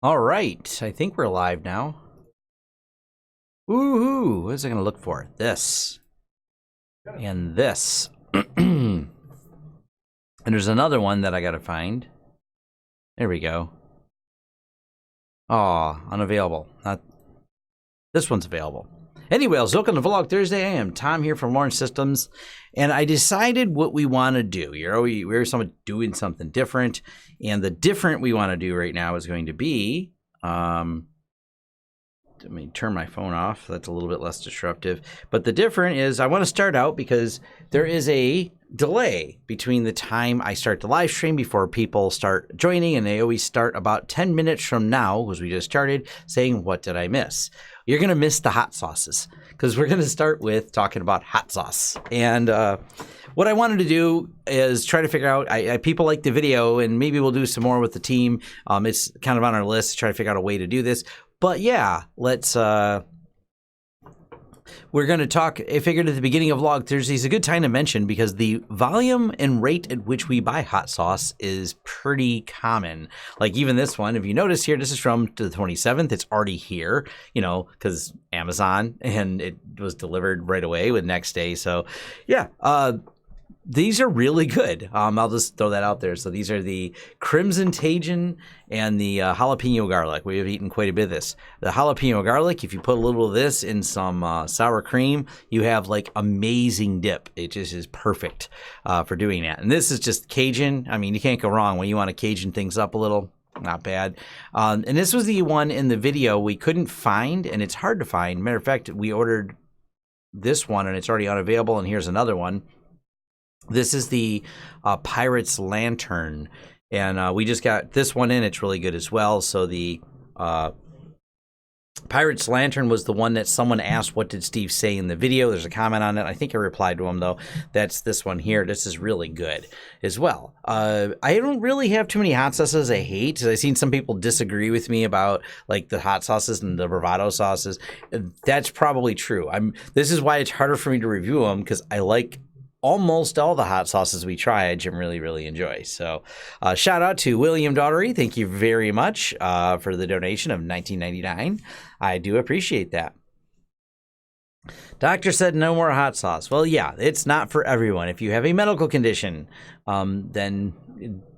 All right, I think we're live now. Woohoo! What is I going to look for? This. And this. And there's another one that I got to find. There we go. Aw, unavailable. Not. This one's available. Anyways, welcome to Vlog Thursday. I am Tom here from Lawrence Systems, and I decided what we want to do. We're doing something different, and the different we want to do right now is going to be, let me turn my phone off. That's a little bit less disruptive. But the different is I want to start out because there is a delay between the time I start the live stream before people start joining, and they always start about 10 minutes from now, because we just started, saying, what did I miss? You're going to miss the hot sauces, because we're going to start with talking about hot sauce. And what I wanted to do is try to figure out, people like the video, and maybe we'll do some more with the team. It's kind of on our list to try to figure out a way to do this. But yeah, let's, we're going to talk, I figured at the beginning of Vlog Thursday is a good time to mention, because the volume and rate at which we buy hot sauce is pretty common. Like even this one, if you notice here, this is from the 27th. It's already here, you know, because Amazon, and it was delivered right away with next day. So yeah, these are really good. I'll just throw that out there. So these are the Crimson Tajin and the jalapeno garlic. We have eaten quite a bit of this. The jalapeno garlic, if you put a little of this in some sour cream, you have like amazing dip. It just is perfect for doing that. And this is just Cajun. I mean, you can't go wrong when you want to Cajun things up a little. Not bad. And this was the one in the video we couldn't find, and it's hard to find. Matter of fact, we ordered this one, and it's already unavailable, and here's another one. This is the Pirate's Lantern, and we just got this one in. It's really good as well. So the Pirate's Lantern was the one that someone asked, what did Steve say in the video? There's a comment on it. I think I replied to him, though. That's this one here. This is really good as well. I don't really have too many hot sauces I hate. I've seen some people disagree with me about like the hot sauces and the bravado sauces. That's probably true. This is why it's harder for me to review them, because I like almost all the hot sauces we try, I really enjoy. So shout out to William Daughtery. Thank you very much for the donation of $19.99. I do appreciate that. Doctor said no more hot sauce. Well, yeah, it's not for everyone. If you have a medical condition, then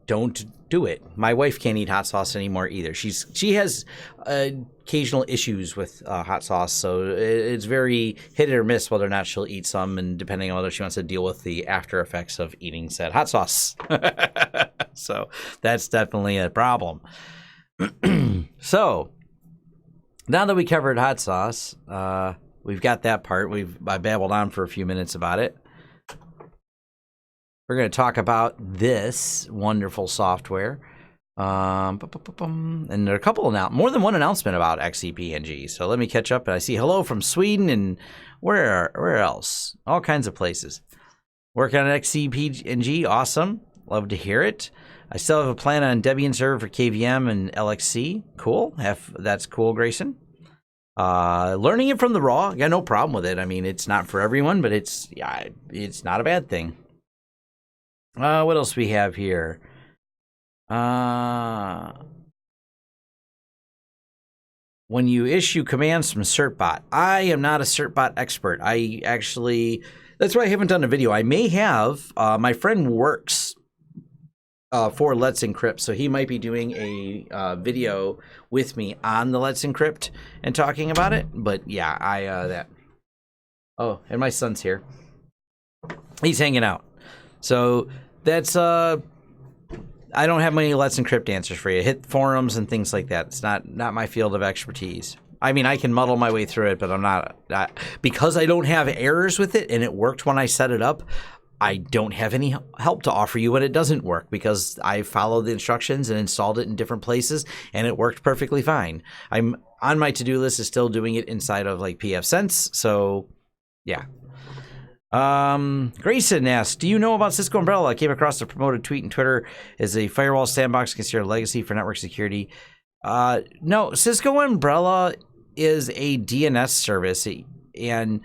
don't do it. My wife can't eat hot sauce anymore either. She has occasional issues with hot sauce, so it's very hit or miss whether or not she'll eat some, and depending on whether she wants to deal with the after effects of eating said hot sauce. So that's definitely a problem. So now that we covered hot sauce, we've got that part. I babbled on for a few minutes about it. We're going to talk about this wonderful software. And there are a couple more than one announcement about XCP-NG. So let me catch up. And I see hello from Sweden, and where else? All kinds of places. Working on XCP-NG, awesome. Love to hear it. I still have a plan on Debian server for KVM and LXC. Cool. That's cool, Grayson. Learning it from the raw. Got no problem with it. I mean, it's not for everyone, but it's not a bad thing. What else we have here? When you issue commands from certbot, I am not a certbot expert. That's why I haven't done a video. I may have. My friend works for Let's Encrypt, so he might be doing a video with me on the Let's Encrypt and talking about it. But yeah, that. Oh, and my son's here. He's hanging out. So that's I don't have many Let's Encrypt answers for you. Hit forums and things like that. It's not my field of expertise. I mean, I can muddle my way through it, but I'm not because I don't have errors with it, and it worked when I set it up. I don't have any help to offer you when it doesn't work, because I followed the instructions and installed it in different places, and it worked perfectly fine. I'm on my to-do list is still doing it inside of like pfSense. So yeah. Grayson asks, do you know about Cisco Umbrella? I came across the promoted tweet on Twitter as a firewall sandbox considered a legacy for network security. No, Cisco Umbrella is a DNS service, and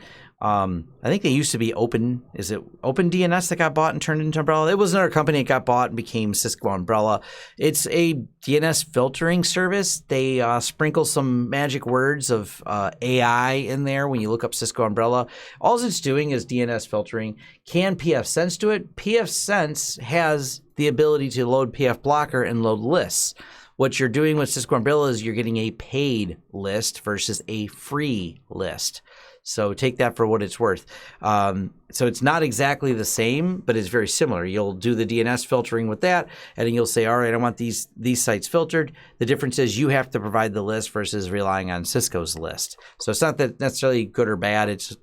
I think they used to be Open. Is it Open DNS that got bought and turned into Umbrella? It was another company that got bought and became Cisco Umbrella. It's a DNS filtering service. They sprinkle some magic words of AI in there when you look up Cisco Umbrella. All it's doing is DNS filtering. Can pfSense do it? pfSense has the ability to load PF Blocker and load lists. What you're doing with Cisco Umbrella is you're getting a paid list versus a free list. So take that for what it's worth. So it's not exactly the same, but it's very similar. You'll do the DNS filtering with that, and then you'll say, all right, I want these sites filtered. The difference is you have to provide the list versus relying on Cisco's list. So it's not that necessarily good or bad. It's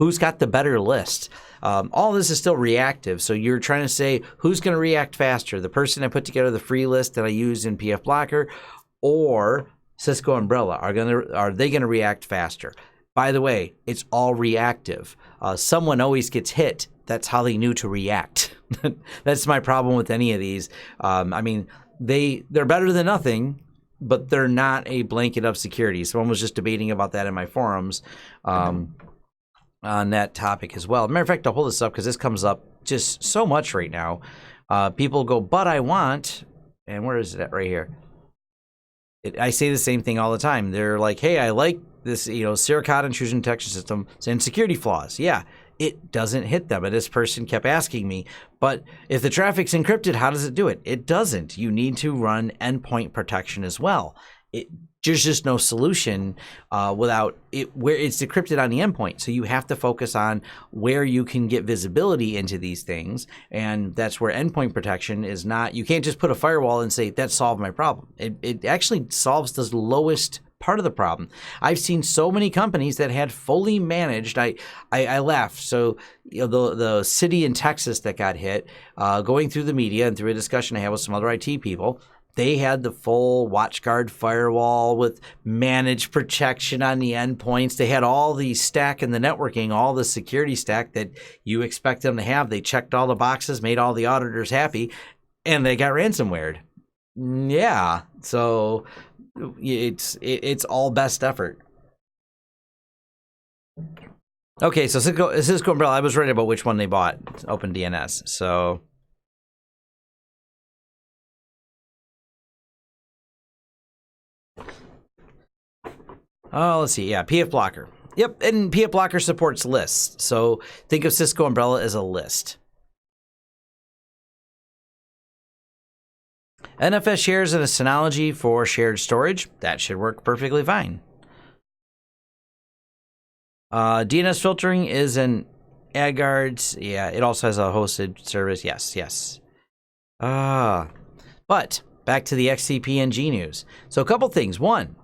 who's got the better list. All this is still reactive. So you're trying to say who's going to react faster, the person that put together the free list that I use in PF Blocker or Cisco Umbrella? Are they going to react faster? By the way, it's all reactive. Someone always gets hit. That's how they knew to react. That's my problem with any of these. I mean, they're better than nothing, but they're not a blanket of security. Someone was just debating about that in my forums on that topic as well. Matter of fact, I'll hold this up because this comes up just so much right now. People go, but I want, and where is it right here? I say the same thing all the time. They're like, hey, I like this, Siricata intrusion detection system saying security flaws. Yeah, it doesn't hit them. And this person kept asking me, but if the traffic's encrypted, how does it do it? It doesn't. You need to run endpoint protection as well. There's just no solution without it where it's decrypted on the endpoint. So you have to focus on where you can get visibility into these things. And that's where endpoint protection is not. You can't just put a firewall and say, that solved my problem. It actually solves the lowest part of the problem. I've seen so many companies that had fully managed. I laughed. So the city in Texas that got hit, going through the media and through a discussion I had with some other IT people, they had the full WatchGuard firewall with managed protection on the endpoints. They had all the stack in the networking, all the security stack that you expect them to have. They checked all the boxes, made all the auditors happy, and they got ransomwared. Yeah, so it's all best effort. Okay, so Cisco Umbrella, I was right about which one they bought, OpenDNS. So let's see. Yeah, PF Blocker. Yep, and PF Blocker supports lists. So think of Cisco Umbrella as a list. NFS shares and a Synology for shared storage. That should work perfectly fine. DNS filtering is an AdGuards. Yeah, it also has a hosted service. Yes. But back to the XCP-NG news. So a couple things. One,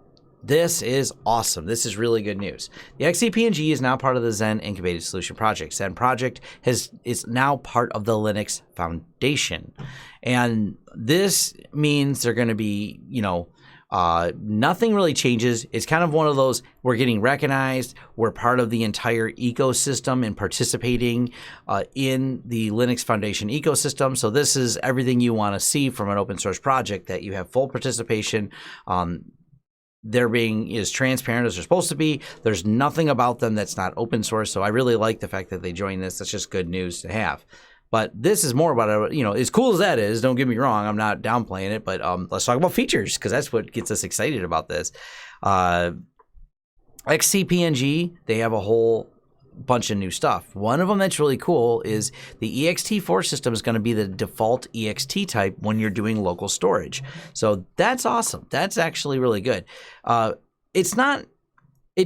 this is awesome. This is really good news. The XCP-NG is now part of the Xen Incubated Solution Project. Xen Project is now part of the Linux Foundation. And this means they're going to be, nothing really changes. It's kind of one of those, we're getting recognized. We're part of the entire ecosystem and participating in the Linux Foundation ecosystem. So this is everything you want to see from an open source project, that you have full participation. They're being as transparent as they're supposed to be. There's nothing about them that's not open source. So I really like the fact that they joined this. That's just good news to have. But this is more about, as cool as that is, don't get me wrong, I'm not downplaying it, but let's talk about features, because that's what gets us excited about this. XCP-NG, they have a whole bunch of new stuff. One of them that's really cool is the ext4 system is going to be the default ext type when you're doing local storage. So that's awesome. That's actually really good. It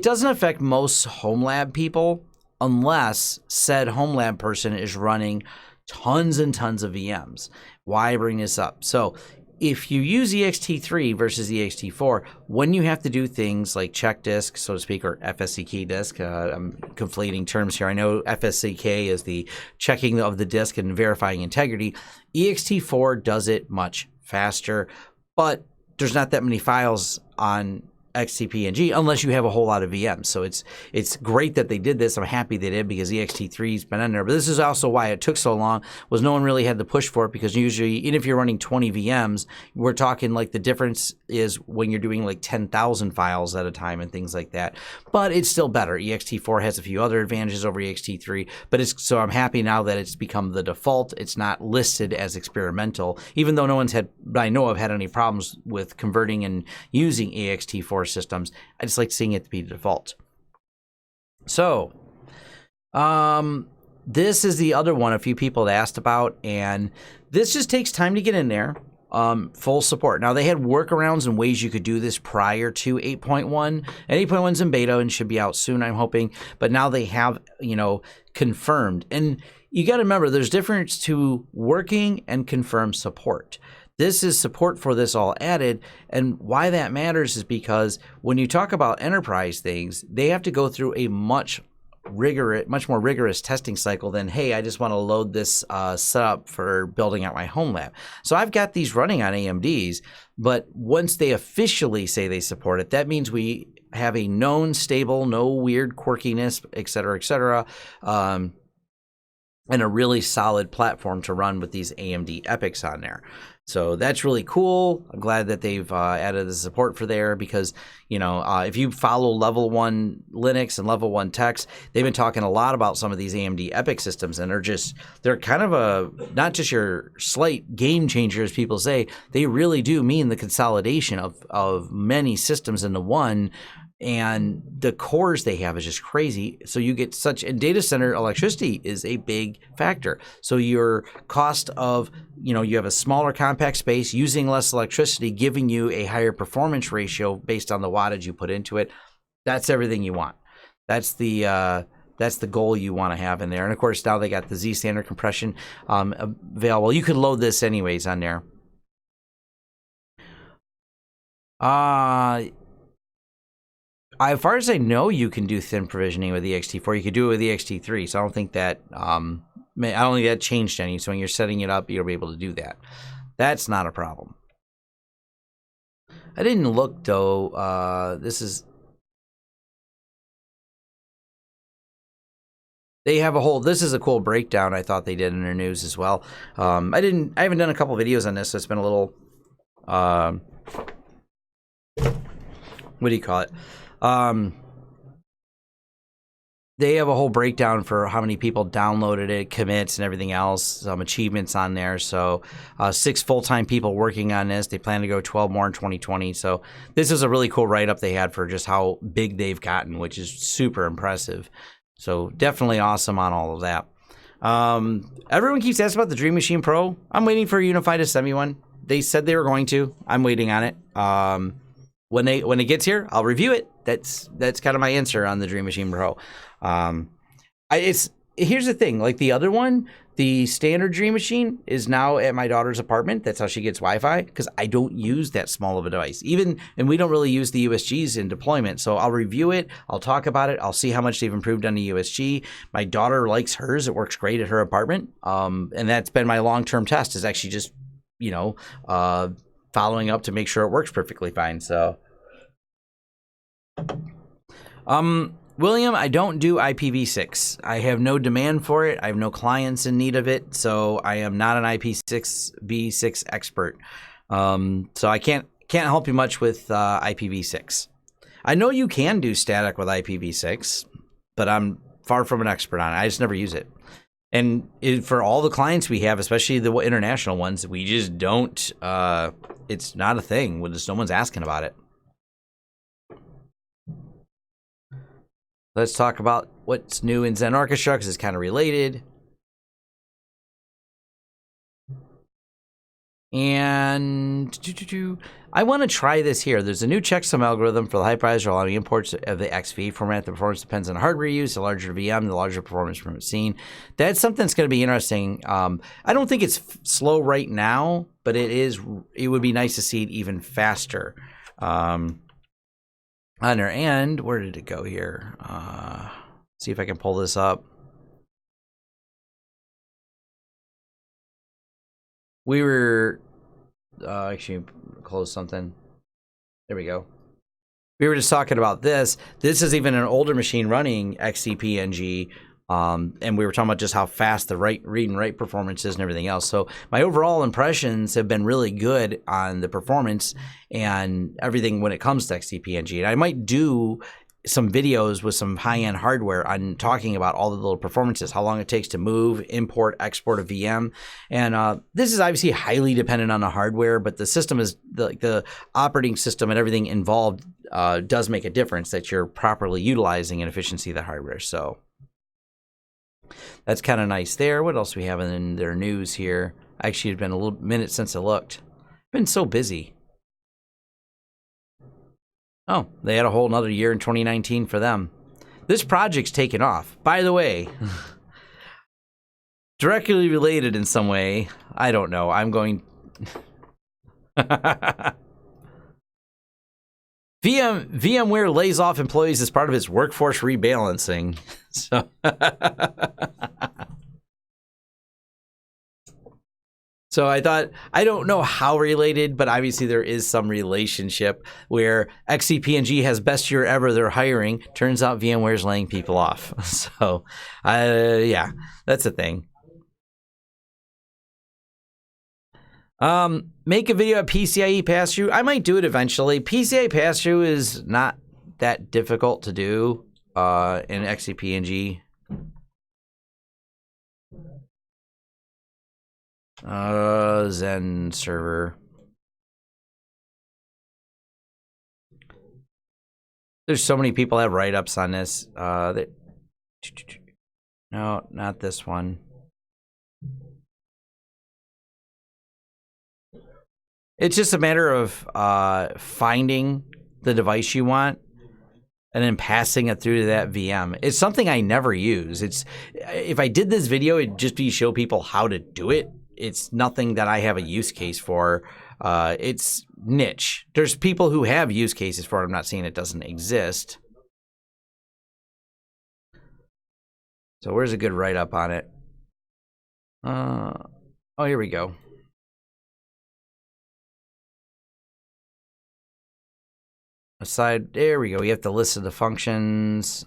doesn't affect most home lab people unless said home lab person is running tons and tons of VMs. Why bring this up? So if you use ext3 versus ext4, when you have to do things like check disk, so to speak, or FSCK disk, I'm conflating terms here. I know FSCK is the checking of the disk and verifying integrity. ext4 does it much faster, but there's not that many files on XCP-NG unless you have a whole lot of VMs. So it's great that they did this. I'm happy they did because ext3's been in there. But this is also why it took so long, was no one really had the push for it, because usually, even if you're running 20 VMs, we're talking like the difference is when you're doing like 10,000 files at a time and things like that. But it's still better. ext4 has a few other advantages over ext3, but so I'm happy now that it's become the default. It's not listed as experimental, even though no one's had, I know, I've had any problems with converting and using ext4 systems. I just like seeing it to be default. So, this is the other one a few people had asked about, and this just takes time to get in there. Full support. Now, they had workarounds and ways you could do this prior to 8.1, and 8.1's in beta and should be out soon, I'm hoping. But now they have, confirmed. And you got to remember, there's difference to working and confirmed support. This is support for this all added, and why that matters is because when you talk about enterprise things, they have to go through a much more rigorous testing cycle than, hey, I just want to load this setup for building out my home lab. So I've got these running on AMDs, but once they officially say they support it, that means we have a known, stable, no weird quirkiness, et cetera, and a really solid platform to run with these AMD Epics on there. So that's really cool. I'm glad that they've added the support for there, because, if you follow Level 1 Linux and Level 1 Techs, they've been talking a lot about some of these AMD Epic systems, and they're kind of not just your slight game changer, as people say. They really do mean the consolidation of many systems into one. And the cores they have is just crazy. So you get and data center electricity is a big factor. So your cost of, you have a smaller compact space using less electricity, giving you a higher performance ratio based on the wattage you put into it. That's everything you want. That's the goal you want to have in there. And of course, now they got the Z standard compression available. You could load this anyways on there. As far as I know, you can do thin provisioning with ext4. You could do it with ext3, so I don't think that that changed any. So when you're setting it up, you'll be able to do that. That's not a problem. I didn't look though. This is a cool breakdown I thought they did in their news as well. I haven't done a couple videos on this, so it's been a little what do you call it? They have a whole breakdown for how many people downloaded it, commits, and everything else, some achievements on there. So 6 full-time people working on this. They plan to go 12 more in 2020. So this is a really cool write-up they had for just how big they've gotten, which is super impressive. So definitely awesome on all of that. Everyone keeps asking about the Dream Machine Pro. I'm waiting for UniFi to send me one. They said they were going to. I'm waiting on it. When it gets here, I'll review it. That's kind of my answer on the Dream Machine Pro. Here's the thing, like the other one, the standard Dream Machine is now at my daughter's apartment. That's how she gets Wi-Fi, because I don't use that small of a device. And we don't really use the USGs in deployment. So I'll review it. I'll talk about it. I'll see how much they've improved on the USG. My daughter likes hers. It works great at her apartment. And that's been my long-term test, is actually just, following up to make sure it works perfectly fine. So, William, I don't do IPv6. I have no demand for it. I have no clients in need of it. So I am not an IPv6 expert. So I can't help you much with IPv6. I know you can do static with IPv6, but I'm far from an expert on it. I just never use it. And for all the clients we have, especially the international ones, we just don't. It's not a thing. No one's asking about it. Let's talk about what's new in Zen Orchestra, because it's kind of related. And I want to try this here. There's a new checksum algorithm for the hypervisor allowing imports of the XV format. The performance depends on hardware use. The larger VM, the larger performance from seen. That's something that's going to be interesting. I don't think it's slow right now, but it would be nice to see it even faster. On our end, where did it go here? See if I can pull this up. We were actually close something. There we go. we were just talking about this. This is even an older machine running XCP-NG. And we were talking about just how fast the read and write performance is and everything else. So my overall impressions have been really good on the performance and everything when it comes to XCP-NG. And I might do some videos with some high-end hardware on talking about all the little performances, how long it takes to move, import, export a VM. And this is obviously highly dependent on the hardware, but the system is the operating system and everything involved does make a difference that you're properly utilizing and efficiency of the hardware. So that's kind of nice there. What else we have in their news here? Actually, it's been a little minute since I looked. Been so busy. Oh, they had a whole another year in 2019 for them. This project's taken off. By the way, directly related in some way. I don't know. I'm going... VMware lays off employees as part of its workforce rebalancing. So, so I thought, I don't know how related, but obviously there is some relationship where XCP-NG has best year ever. They're hiring. Turns out VMware's laying people off. So, yeah, that's a thing. Make a video of PCIe pass-through. I might do it eventually. PCIe pass-through is not that difficult to do in XCP-NG. Zen server. There's so many people that have write-ups on this. No, not this one. It's just a matter of finding the device you want and then passing it through to that VM. It's something I never use. If I did this video, it'd just be show people how to do it. It's nothing that I have a use case for. It's niche. There's people who have use cases for it. I'm not saying it doesn't exist. So where's a good write-up on it? Oh, here we go. Aside, there we go. You have to list the functions.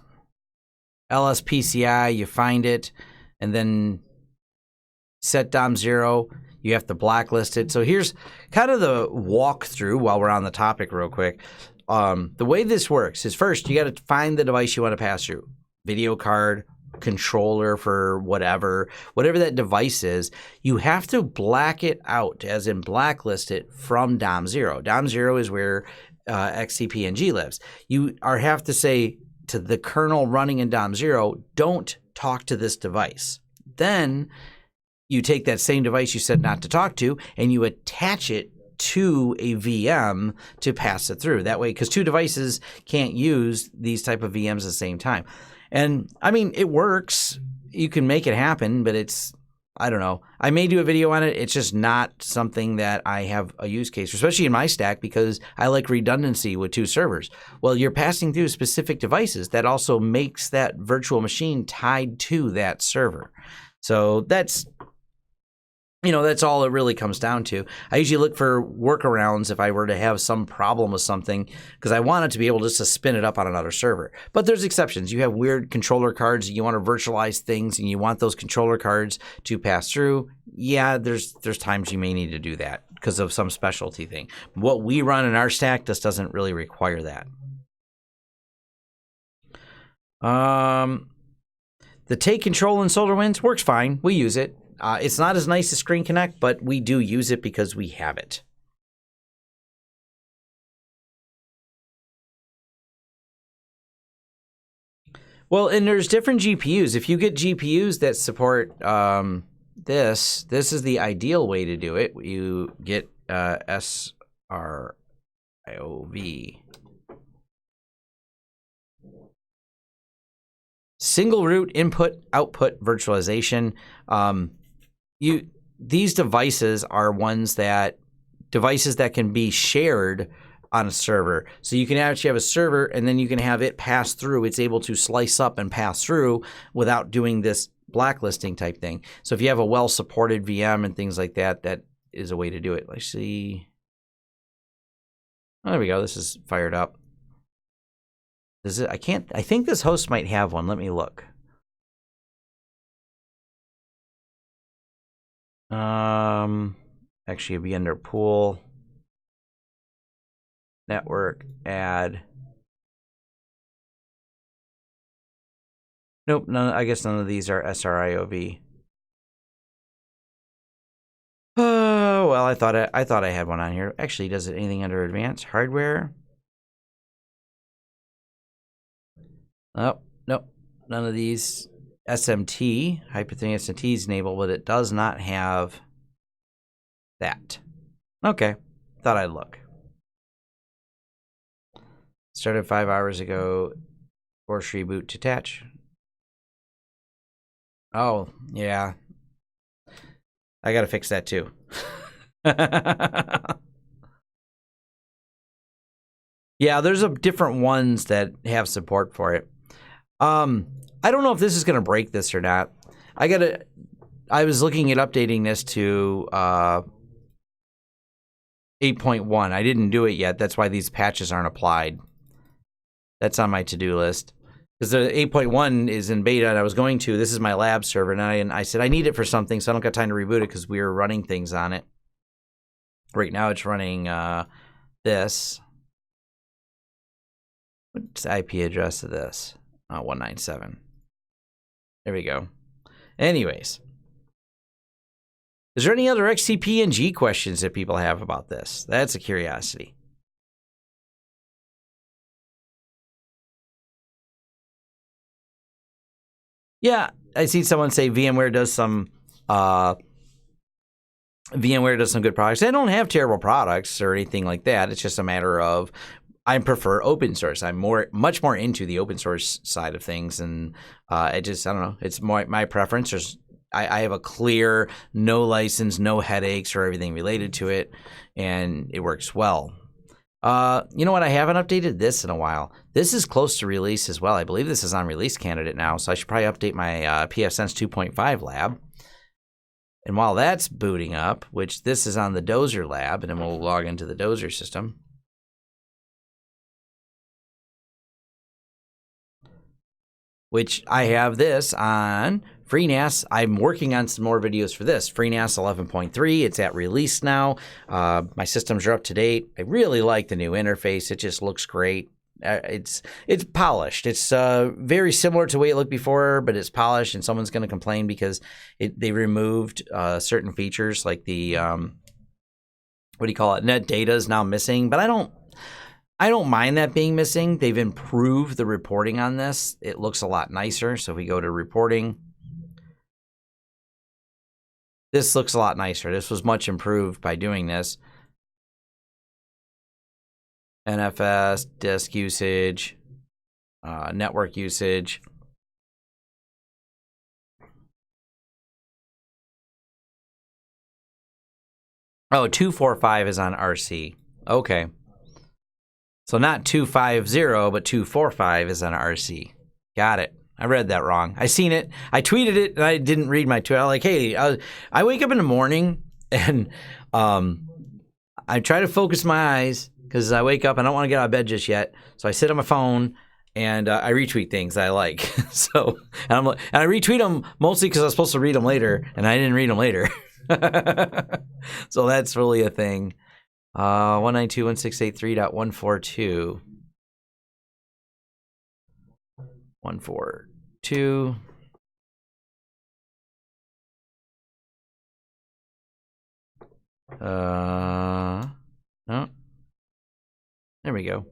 LSPCI, you find it, and then set DOM0. You have to blacklist it. So here's kind of the walkthrough while we're on the topic real quick. The way this works is first, you got to find the device you want to pass through. Video card, controller for whatever that device is. You have to black it out, as in blacklist it from DOM0. DOM0 is where XCP-NG lives. You have to say to the kernel running in DOM0, don't talk to this device. Then you take that same device you said not to talk to and you attach it to a VM to pass it through. That way, because two devices can't use these type of VMs at the same time. And I mean, it works. You can make it happen, but it's, I don't know. I may do a video on it. It's just not something that I have a use case for, especially in my stack, because I like redundancy with two servers. Well, you're passing through specific devices. That also makes that virtual machine tied to that server. So that's, that's all it really comes down to. I usually look for workarounds if I were to have some problem with something, because I want it to be able just to spin it up on another server. But there's exceptions. You have weird controller cards, you want to virtualize things, and you want those controller cards to pass through. Yeah, there's times you may need to do that because of some specialty thing. What we run in our stack just doesn't really require that. The take control in SolarWinds works fine. We use it. It's not as nice as Screen Connect, but we do use it because we have it. Well, and there's different GPUs. If you get GPUs that support this is the ideal way to do it. You get SRIOV. Single root input output virtualization. These devices are devices that can be shared on a server. So you can actually have a server and then you can have it pass through. It's able to slice up and pass through without doing this blacklisting type thing. So if you have a well-supported VM and things like that, that is a way to do it. Let's see. Oh, there we go. This is fired up. Does it? I can't. I think this host might have one. Let me look. Actually, it'd be under pool, network, add. Nope. None. I guess none of these are SRIOV. Oh well, I thought I had one on here. Actually, does it anything under advanced hardware? Oh, nope. None of these. SMT, hyperthreading SMT is enabled, but it does not have that. Okay, thought I'd look. Started 5 hours ago. Force reboot to attach. Oh, yeah. I gotta fix that too. Yeah, there's different ones that have support for it. I don't know if this is gonna break this or not. I was looking at updating this to 8.1. I didn't do it yet. That's why these patches aren't applied. That's on my to-do list. Because the 8.1 is in beta, and I was going to. This is my lab server, and I said I need it for something, so I don't got time to reboot it because we were running things on it. Right now, it's running this. What's the IP address of this? 197. There we go. Anyways, is there any other XCP-NG questions that people have about this? That's a curiosity. Yeah, I see someone say VMware does some good products. They don't have terrible products or anything like that. It's just a matter of I prefer open source. I'm much more into the open source side of things, and I don't know. It's more my preference. I have a clear, no license, no headaches or everything related to it, and it works well. You know what? I haven't updated this in a while. This is close to release as well. I believe this is on release candidate now, so I should probably update my pfSense 2.5 lab. And while that's booting up, which this is on the Dozer lab, and then we'll log into the Dozer system. Which I have this on FreeNAS. I'm working on some more videos for this. FreeNAS 11.3, it's at release now. My systems are up to date. I really like the new interface. It just looks great. It's polished. It's very similar to the way it looked before, but it's polished, and someone's going to complain because they removed certain features like the, what do you call it? Net data is now missing, but I don't mind that being missing. They've improved the reporting on this. It looks a lot nicer. So if we go to reporting, this looks a lot nicer. This was much improved by doing this. NFS, disk usage, network usage. Oh, 245 is on RC. Okay. So not 250, but 245 is on RC. Got it. I read that wrong. I seen it. I tweeted it, and I didn't read my tweet. I was like, hey, I wake up in the morning, and I try to focus my eyes because I wake up. I don't want to get out of bed just yet. So I sit on my phone, and I retweet things I like. So and I retweet them mostly because I was supposed to read them later, and I didn't read them later. So that's really a thing. 192.168.3.142. 142. No. There we go.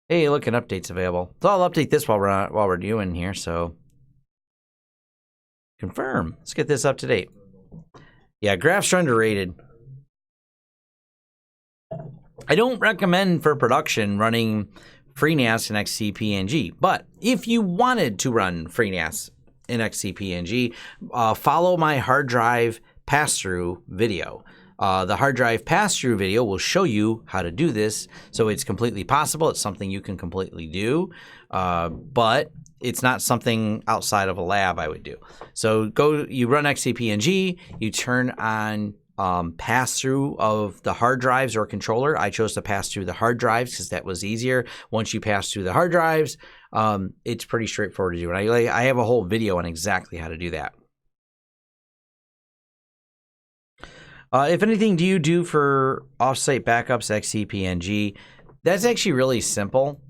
Hey, look, an update's available. So I'll update this while we're doing here. So confirm. Let's get this up to date. Yeah, graphs are underrated. I don't recommend for production running FreeNAS and XCP-NG, but if you wanted to run FreeNAS and XCP-NG, follow my hard drive pass-through video. The hard drive pass-through video will show you how to do this, so it's completely possible. It's something you can completely do, but it's not something outside of a lab I would do. So you run XCP-NG, you turn on pass through of the hard drives or controller. I chose to pass through the hard drives because that was easier. Once you pass through the hard drives, it's pretty straightforward to do. And I have a whole video on exactly how to do that. If anything, do you do for offsite backups XCP-NG? That's actually really simple.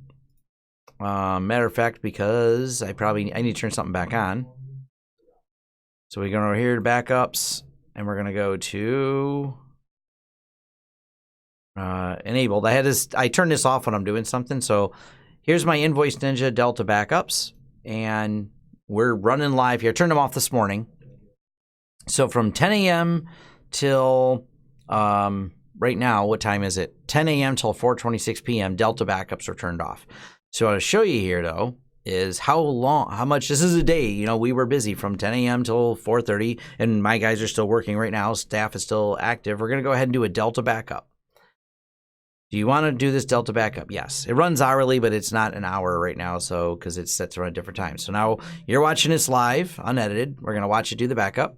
Matter of fact, because I need to turn something back on. So we go over here to backups, and we're gonna go to enabled. I turn this off when I'm doing something. So here's my Invoice Ninja Delta backups, and we're running live here. I turned them off this morning. So from 10 a.m. till right now, what time is it? 10 a.m. till 4:26 p.m. Delta backups are turned off. So what I'll show you here though is how much this is a day. You know, we were busy from 10 a.m. till 4:30, and my guys are still working right now. Staff is still active. We're gonna go ahead and do a Delta backup. Do you want to do this Delta backup? Yes. It runs hourly, but it's not an hour right now, so because it's set to run at different times. So now you're watching this live, unedited. We're gonna watch it do the backup.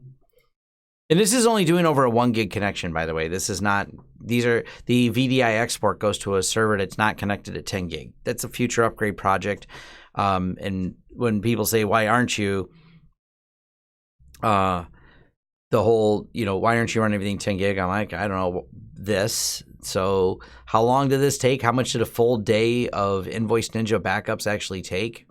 And this is only doing over a 1 gig connection, by the way. This is not, the VDI export goes to a server that's not connected at 10 gig. That's a future upgrade project. And when people say, why aren't you, the whole, why aren't you running everything 10 gig? I'm like, I don't know this. So how long did this take? How much did a full day of Invoice Ninja backups actually take?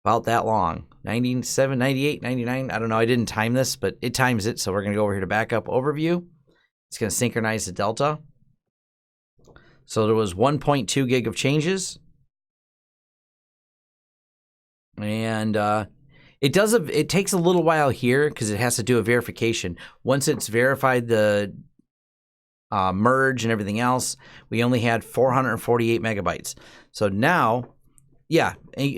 About that long. 97, 98, 99. I don't know. I didn't time this, but it times it. So we're going to go over here to backup overview. It's going to synchronize the Delta. So there was 1.2 gig of changes. And it takes a little while here because it has to do a verification. Once it's verified the merge and everything else, we only had 448 megabytes. So now, yeah,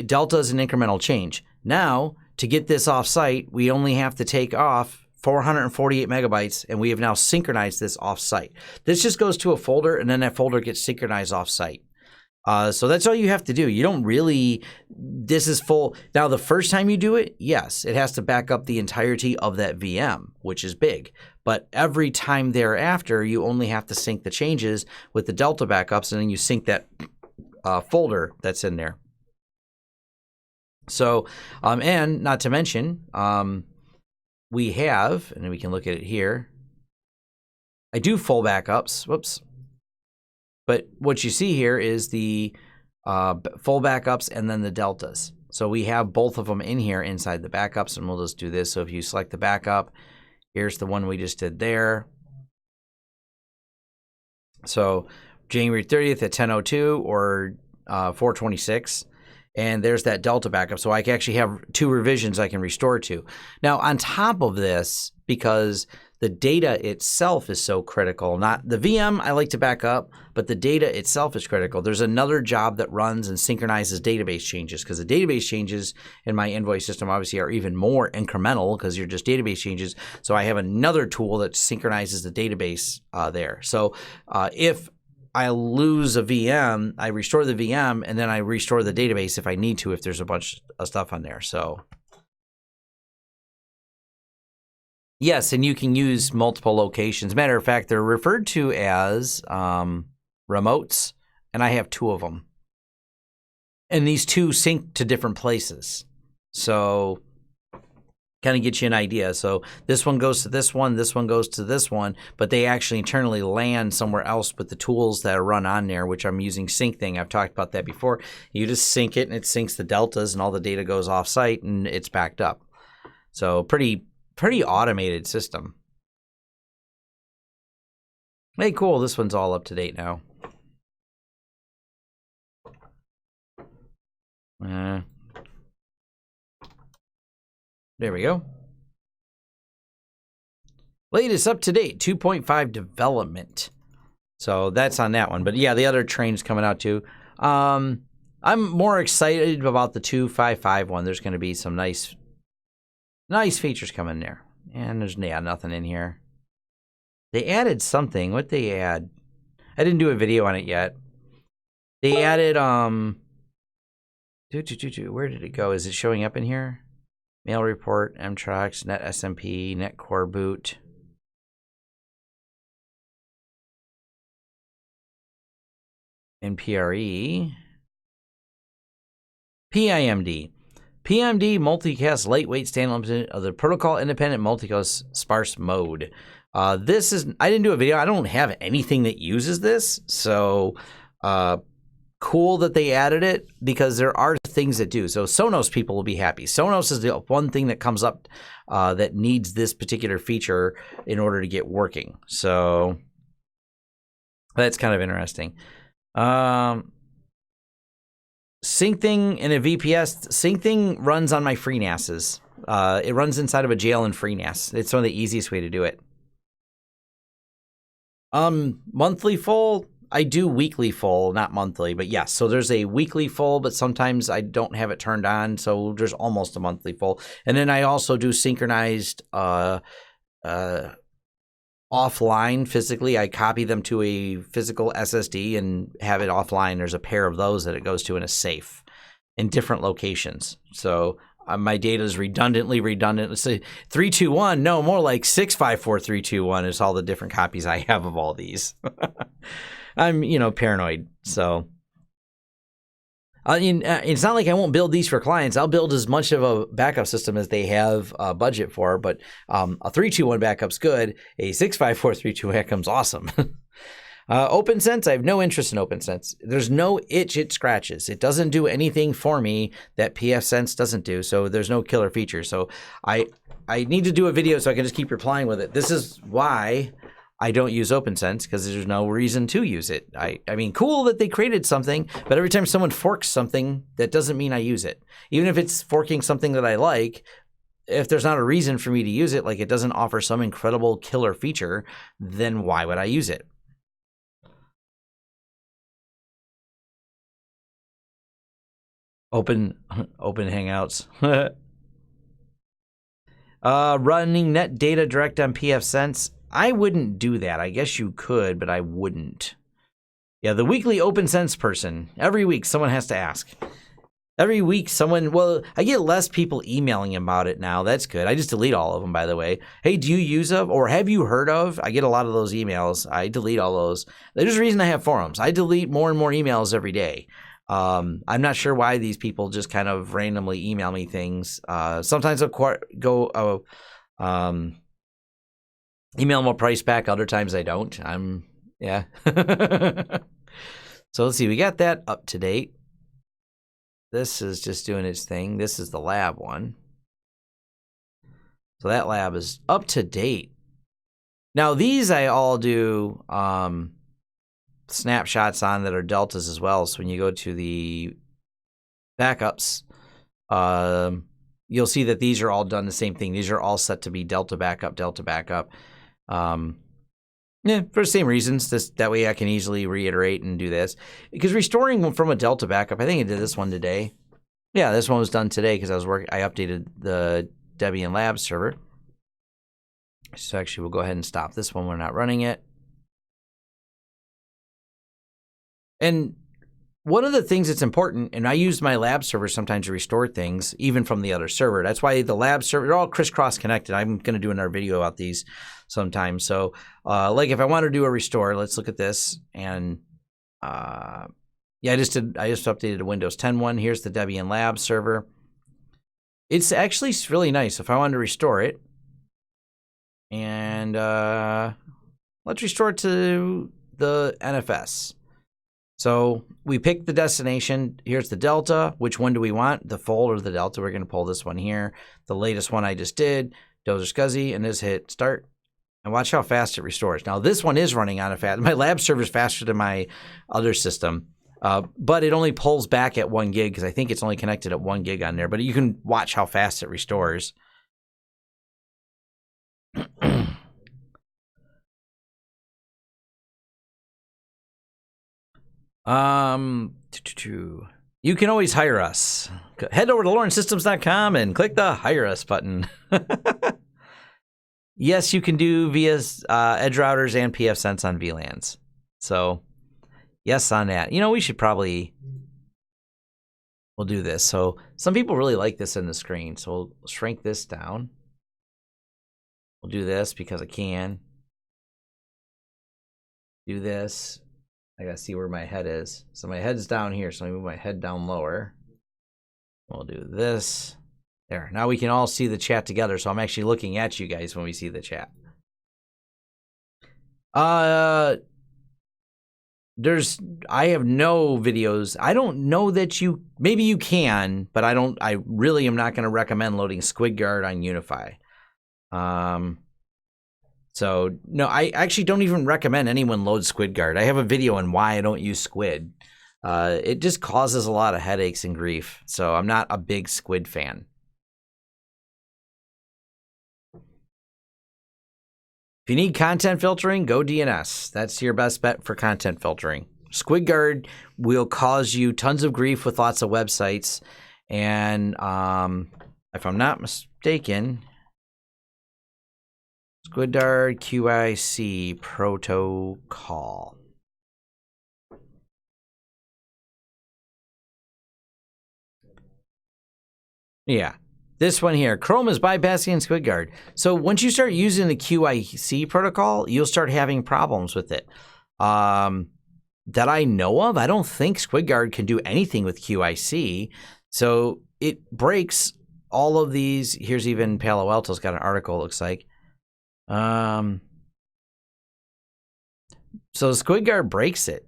Delta is an incremental change. Now, to get this off-site, we only have to take off 448 megabytes, and we have now synchronized this off-site. This just goes to a folder, and then that folder gets synchronized off-site. So that's all you have to do. You don't really, this is full. Now, the first time you do it, yes, it has to back up the entirety of that VM, which is big. But every time thereafter, you only have to sync the changes with the Delta backups, and then you sync that folder that's in there. So, and not to mention, we have, and we can look at it here. I do full backups. Whoops. But what you see here is the full backups and then the deltas. So we have both of them in here inside the backups, and we'll just do this. So if you select the backup, here's the one we just did there. So January 30th at 10:02 or 4:26. And there's that Delta backup. So I can actually have 2 revisions I can restore to. Now, on top of this, because the data itself is so critical, not the VM I like to back up, but the data itself is critical. There's another job that runs and synchronizes database changes, because the database changes in my invoice system obviously are even more incremental because you're just database changes. So I have another tool that synchronizes the database there. So if I lose a VM, I restore the VM, and then I restore the database if I need to, if there's a bunch of stuff on there. So yes, and you can use multiple locations. Matter of fact, they're referred to as remotes, and I have 2 of them. And these 2 sync to different places. So kind of get you an idea. So this one goes to this one goes to this one, but they actually internally land somewhere else with the tools that are run on there, which I'm using Sync Thing. I've talked about that before. You just sync it, and it syncs the deltas, and all the data goes off-site, and it's backed up. So pretty automated system. Hey, cool. This one's all up to date now. There we go. Latest up to date 2.5 development. So that's on that one. But yeah, the other train's coming out too. I'm more excited about the 2.5.5 one. There's going to be some nice features coming there. And there's nothing in here. They added something. What'd they add? I didn't do a video on it yet. They added where did it go? Is it showing up in here? Mail report, MTROX, Net SMP, Net Core Boot. NPRE. PIMD. PIMD multicast lightweight standalone of the protocol independent multicast sparse mode. This is, I didn't do a video. I don't have anything that uses this. So cool that they added it because there are things that do. So Sonos people will be happy. Sonos is the one thing that comes up that needs this particular feature in order to get working. So that's kind of interesting. SyncThing in a VPS. SyncThing runs on my FreeNASs. It runs inside of a jail in FreeNAS. It's one of the easiest way to do it. Monthly full. I do weekly full, not monthly, but yes. So there's a weekly full, but sometimes I don't have it turned on, so there's almost a monthly full. And then I also do synchronized offline physically. I copy them to a physical SSD and have it offline. There's a pair of those that it goes to in a safe in different locations. So my data is redundantly redundant. Let's say 321. No, more like 654321 is all the different copies I have of all these. I'm, paranoid. So it's not like I won't build these for clients. I'll build as much of a backup system as they have a budget for, but a 321 backup's good. A 65432 backup's awesome. OpenSense, I have no interest in OpenSense. There's no itch it scratches. It doesn't do anything for me that pfSense doesn't do, so there's no killer feature. So I need to do a video so I can just keep replying with it. This is why I don't use OpenSense, because there's no reason to use it. I mean, cool that they created something, but every time someone forks something, that doesn't mean I use it. Even if it's forking something that I like, if there's not a reason for me to use it, like it doesn't offer some incredible killer feature, then why would I use it? Open Hangouts. Running net data direct on pfSense. I wouldn't do that. I guess you could, but I wouldn't. Yeah, the weekly OpenSense person. Every week, someone has to ask. Every week, I get less people emailing about it now. That's good. I just delete all of them, by the way. Hey, do you use of, or have you heard of? I get a lot of those emails. I delete all those. There's a reason I have forums. I delete more and more emails every day. I'm not sure why these people just kind of randomly email me things. Sometimes I'll go email them a price back. Other times I don't. Yeah. So let's see. We got that up to date. This is just doing its thing. This is the lab one. So that lab is up to date. Now these I all do snapshots on that are deltas as well. So when you go to the backups, you'll see that these are all done the same thing. These are all set to be delta backup, delta backup. Yeah, for the same reasons. That way I can easily reiterate and do this. Because restoring from a delta backup, I think I did this one today. Yeah, this one was done today because I updated the Debian Labs server. So actually we'll go ahead and stop this one. We're not running it. And one of the things that's important, and I use my lab server sometimes to restore things, even from the other server. That's why the lab server, they're all crisscross connected. I'm going to do another video about these sometime. So like if I want to do a restore, let's look at this. And yeah, I just updated the Windows 10 one. Here's the Debian Lab server. It's actually really nice. If I wanted to restore it, and let's restore it to the NFS. So we pick the destination. Here's the delta. Which one do we want? The full or the delta? We're going to pull this one here. The latest one I just did, Dozer Scuzzy, and just hit start. And watch how fast it restores. Now this one is running on a fast. My lab server is faster than my other system, but it only pulls back at 1 gig because I think it's only connected at 1 gig on there. But you can watch how fast it restores. You can always hire us. Head over to lawrencesystems.com and click the hire us button. Yes, you can do via edge routers and pfSense on VLANs. So yes on that. We should probably, we'll do this. So some people really like this in the screen. So we'll shrink this down. We'll do this because I can. Do this. I gotta see where my head is. So my head's down here, so let me move my head down lower. We'll do this. There. Now we can all see the chat together, so I'm actually looking at you guys when we see the chat. I have no videos. I don't know that maybe you can, but I really am not going to recommend loading SquidGuard on UniFi. So no, I actually don't even recommend anyone load SquidGuard. I have a video on why I don't use Squid. It just causes a lot of headaches and grief. So I'm not a big Squid fan. If you need content filtering, go DNS. That's your best bet for content filtering. SquidGuard will cause you tons of grief with lots of websites. And if I'm not mistaken, SquidGuard QIC protocol. Yeah. This one here, Chrome is bypassing SquidGuard. So once you start using the QIC protocol, you'll start having problems with it. That I know of, I don't think SquidGuard can do anything with QIC. So it breaks all of these. Here's even Palo Alto's got an article, it looks like. So SquidGuard breaks it.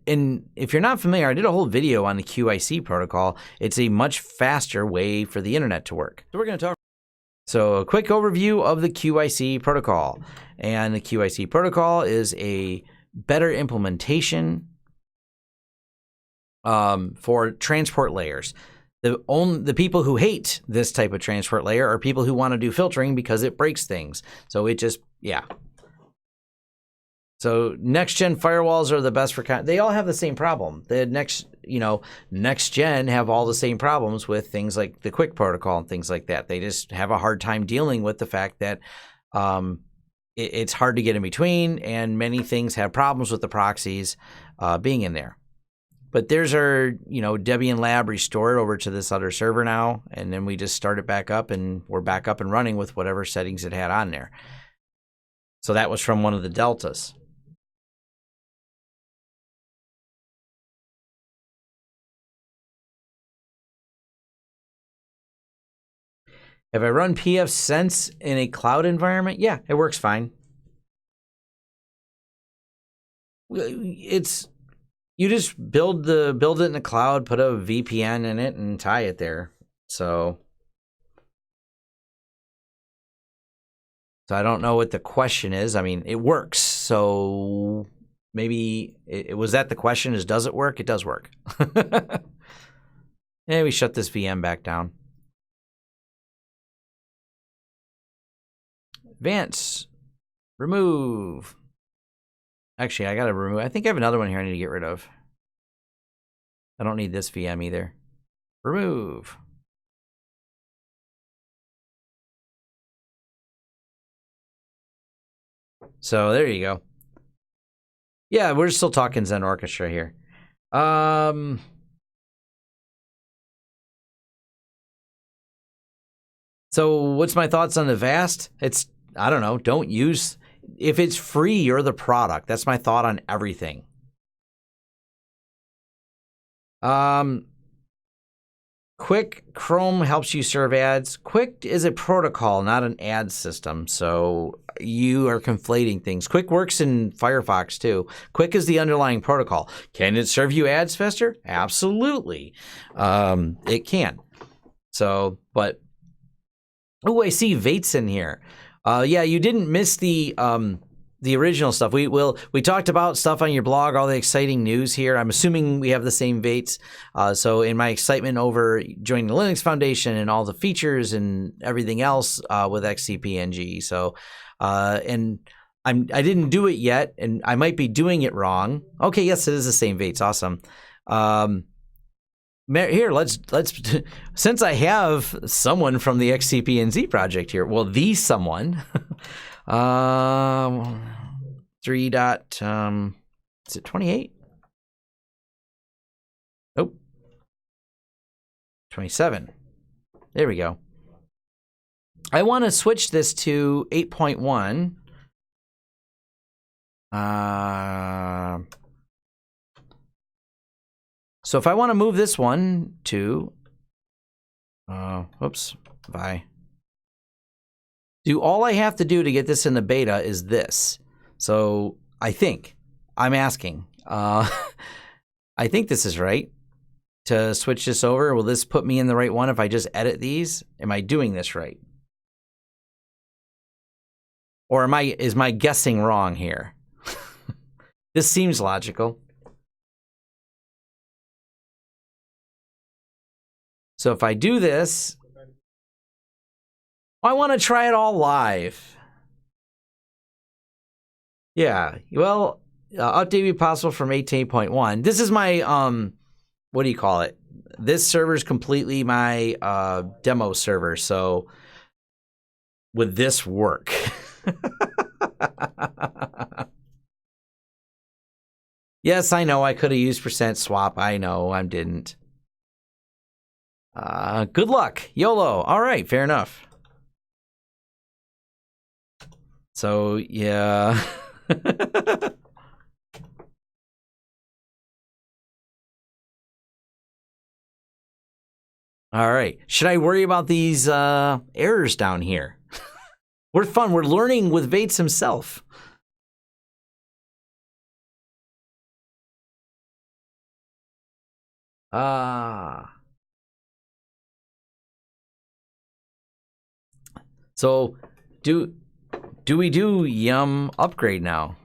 And if you're not familiar, I did a whole video on the QIC protocol. It's a much faster way for the internet to work. So we're going to talk. So a quick overview of the QIC protocol. And the QIC protocol is a better implementation for transport layers. The people who hate this type of transport layer are people who want to do filtering because it breaks things. So it just, yeah. So next-gen firewalls are the best for they all have the same problem. The next-gen have all the same problems with things like the Quick protocol and things like that. They just have a hard time dealing with the fact that it's hard to get in between, and many things have problems with the proxies being in there. But there's our, Debian lab restored over to this other server now, and then we just start it back up, and we're back up and running with whatever settings it had on there. So that was from one of the deltas. If I run pfSense in a cloud environment, yeah, it works fine. You just build it in the cloud, put a VPN in it, and tie it there. So I don't know what the question is. I mean, it works. So maybe was that the question? Is does it work? It does work. And we shut this VM back down. Advance, remove. Actually, I gotta remove. I think I have another one here I need to get rid of. I don't need this VM either. Remove. So there you go. Yeah, we're still talking Zen Orchestra here. So what's my thoughts on the Vast? I don't know. Don't use. If it's free, you're the product. That's my thought on everything. Quick Chrome helps you serve ads. Quick is a protocol, not an ad system. So you are conflating things. Quick works in Firefox too. Quick is the underlying protocol. Can it serve you ads faster? Absolutely. It can. So, but oh, I see Vates in here. Yeah, you didn't miss the original stuff. We talked about stuff on your blog, all the exciting news here. I'm assuming we have the same Vates. So in my excitement over joining the Linux Foundation and all the features and everything else with XCP-NG. So and I didn't do it yet, and I might be doing it wrong. Okay, yes, it is the same Vates. Awesome. Here, let's since I have someone from the XCP-NG project here. Well, the someone. 3 dot, is it 28? Nope. 27. There we go. I want to switch this to 8.1. So if I want to move this one to, whoops, bye. All I have to do to get this into beta is this. So I think, I'm asking, I think this is right. To switch this over, will this put me in the right one if I just edit these? Am I doing this right? Or is my guessing wrong here? This seems logical. So if I do this, I want to try it all live. Yeah, well, update be possible from 18.1. This is my, what do you call it? This server is completely my demo server, so would this work? Yes, I know I could have used %swap. I know I didn't. Good luck. YOLO. All right, fair enough. So, yeah. All right. Should I worry about these errors down here? We're fun. We're learning with Vates himself. So do we do yum upgrade now?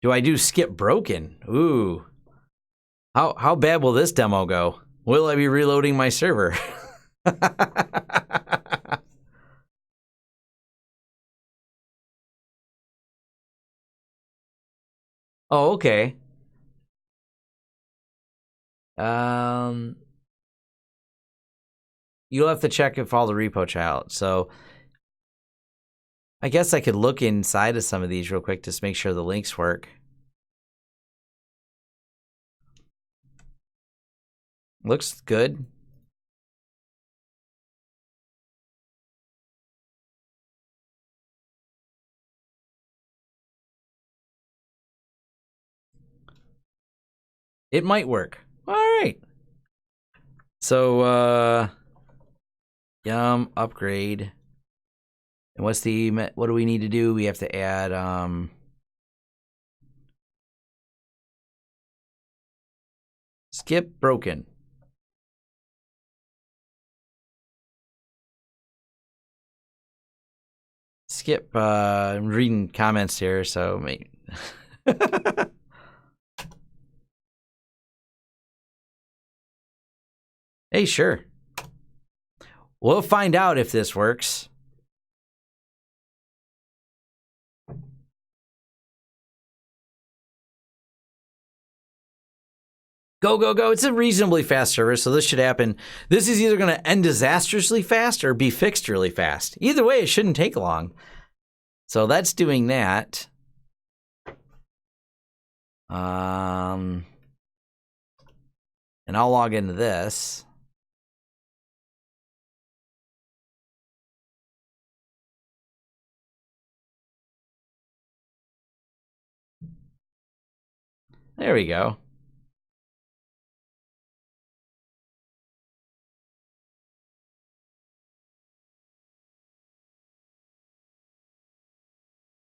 Do I do skip broken? Ooh. How bad will this demo go? Will I be reloading my server? Oh, okay. You'll have to check if all the repo child. So I guess I could look inside of some of these real quick just make sure the links work. Looks good. It might work. All right. So, yum, upgrade. And what do we need to do? We have to add, skip broken. Skip, I'm reading comments here, so maybe. Hey, sure. We'll find out if this works. Go, go, go. It's a reasonably fast server, so this should happen. This is either going to end disastrously fast or be fixed really fast. Either way, it shouldn't take long. So that's doing that. And I'll log into this. There we go.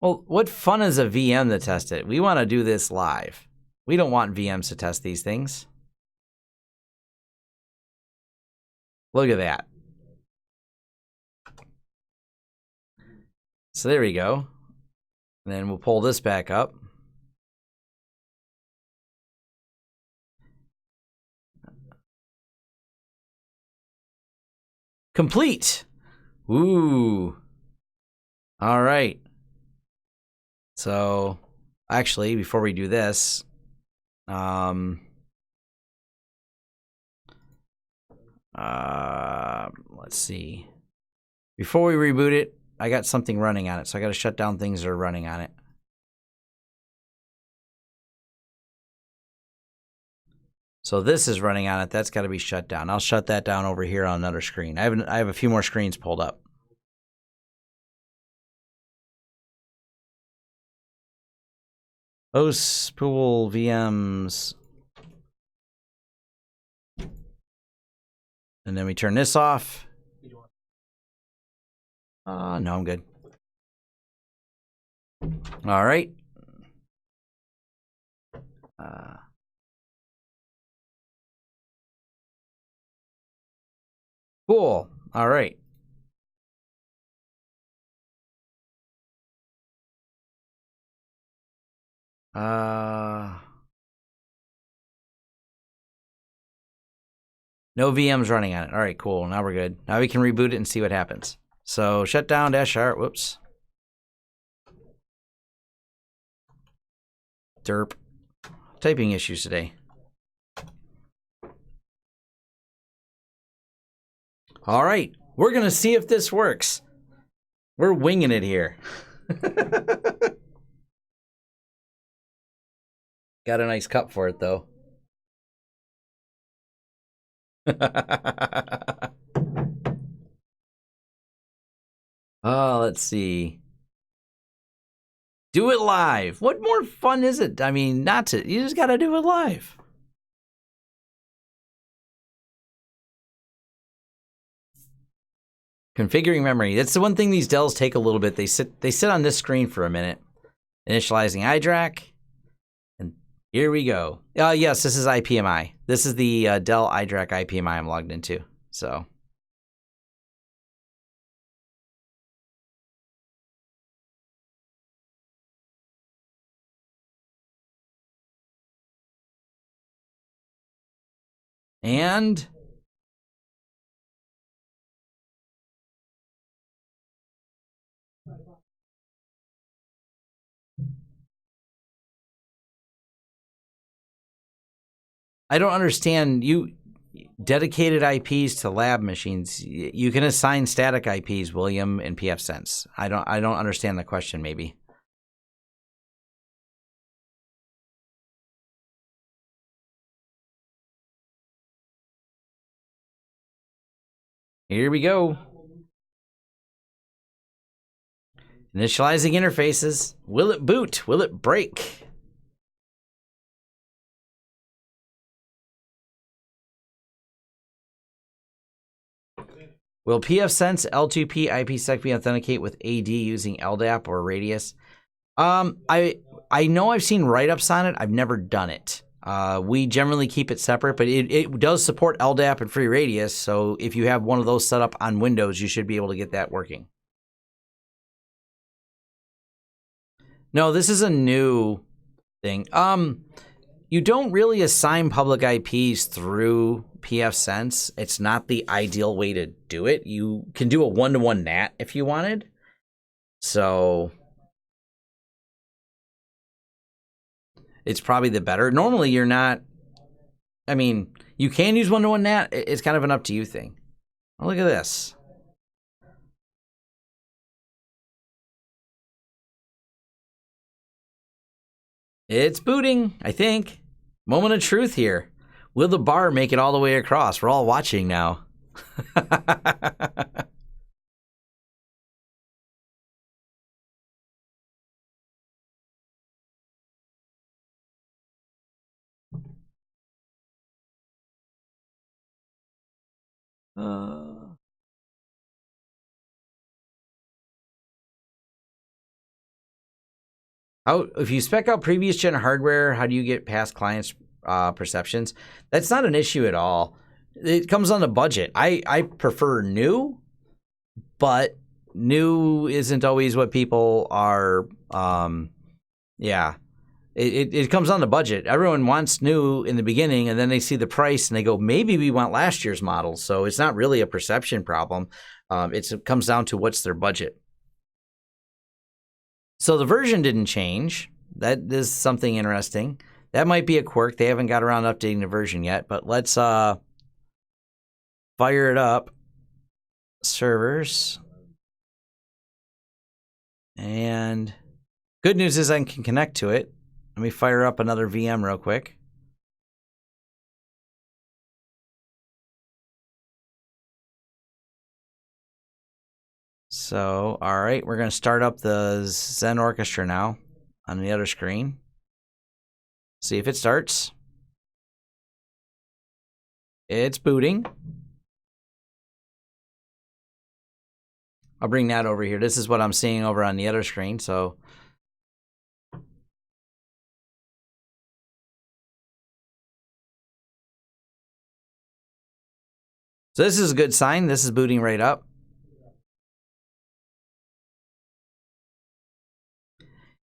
Well, what fun is a VM to test it? We want to do this live. We don't want VMs to test these things. Look at that. So there we go. And then we'll pull this back up. Complete. Ooh. All right. So actually, before we do this, let's see. Before we reboot it, I got something running on it, so I got to shut down things that are running on it. So this is running on it. That's got to be shut down. I'll shut that down over here on another screen. I have a few more screens pulled up. Host pool VMs. And then we turn this off. No, I'm good. All right. Cool. All right. No VMs running on it. All right, cool. Now we're good. Now we can reboot it and see what happens. So shutdown -R. Whoops. Derp. Typing issues today. All right, we're gonna see if this works. We're winging it here. Got a nice cup for it though. Oh, let's see. Do it live. What more fun is it? I mean, not to. You just gotta do it live. Configuring memory. That's the one thing these Dells take a little bit. They sit on this screen for a minute. Initializing iDRAC. And here we go. Yes, this is IPMI. This is the Dell iDRAC IPMI I'm logged into. So. And I don't understand. You dedicated IPs to lab machines. You can assign static IPs, William, in pfSense. I don't understand the question. Maybe. Here we go. Initializing interfaces. Will it boot? Will it break? Will pfSense L2P IPsec authenticate with AD using LDAP or Radius? I know I've seen write-ups on it. I've never done it. We generally keep it separate, but it does support LDAP and free Radius. So if you have one of those set up on Windows, you should be able to get that working. No, this is a new thing. You don't really assign public IPs through pfSense. It's not the ideal way to do it. You can do a one-to-one NAT if you wanted. So it's probably the better. Normally, you're not. I mean, you can use one-to-one NAT. It's kind of an up to you thing. Oh, look at this. It's booting, I think. Moment of truth here. Will the bar make it all the way across? We're all watching now. If you spec out previous gen hardware, how do you get past clients' perceptions? That's not an issue at all. It comes on the budget. I prefer new, but new isn't always what people are. Yeah, it comes on the budget. Everyone wants new in the beginning, and then they see the price and they go, maybe we want last year's model. So it's not really a perception problem. It comes down to what's their budget. So the version didn't change. That is something interesting. That might be a quirk. They haven't got around to updating the version yet, but let's fire it up. Servers. And good news is I can connect to it. Let me fire up another VM real quick. So, all right, we're going to start up the Zen Orchestra now on the other screen. See if it starts. It's booting. I'll bring that over here. This is what I'm seeing over on the other screen. So this is a good sign. This is booting right up.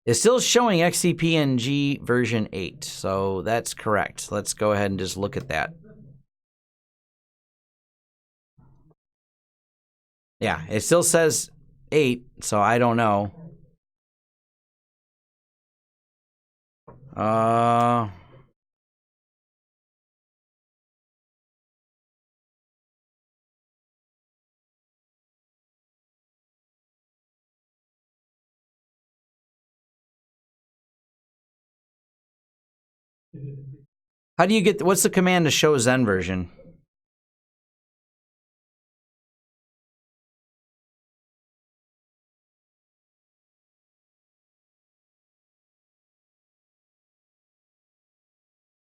It's still showing XCP-NG version 8, so that's correct. Let's go ahead and just look at that. Yeah, it still says 8, so I don't know. How do you get, what's the command to show Zen version?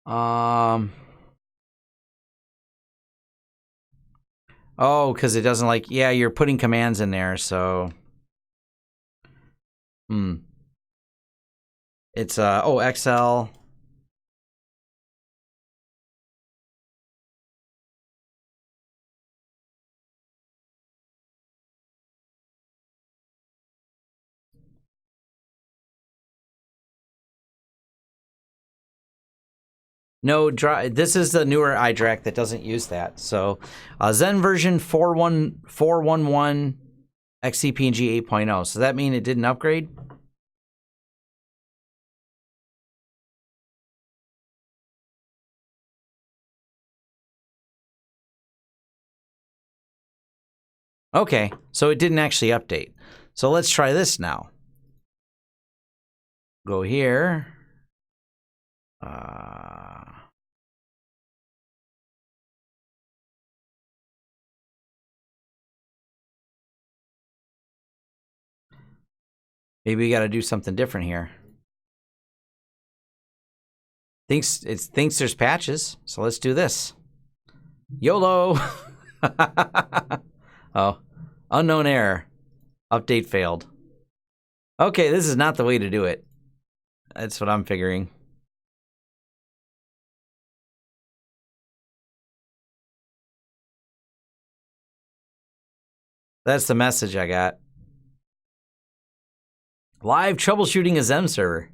Oh, because it doesn't like, yeah, you're putting commands in there, so. It's, oh, XL. No, this is the newer iDRAC that doesn't use that. So Zen version 4.11 XCP-NG 8.0. So that mean it didn't upgrade? Okay, so it didn't actually update. So let's try this now. Go here. Maybe we got to do something different here. Thinks there's patches, so let's do this. YOLO. Oh, unknown error. Update failed. Okay, this is not the way to do it. That's what I'm figuring. That's the message I got. Live troubleshooting a Zen server.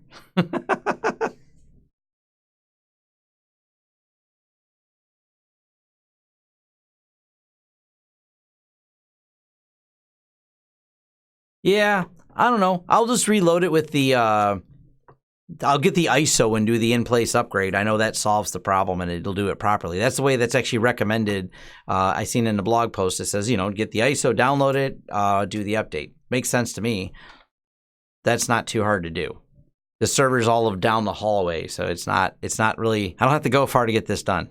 Yeah, I don't know. I'll just reload it with the, I'll get the ISO and do the in-place upgrade. I know that solves the problem and it'll do it properly. That's the way that's actually recommended. I seen in the blog post, it says, you know, get the ISO, download it, do the update. Makes sense to me. That's not too hard to do. The server's all of down the hallway, so it's not really, I don't have to go far to get this done.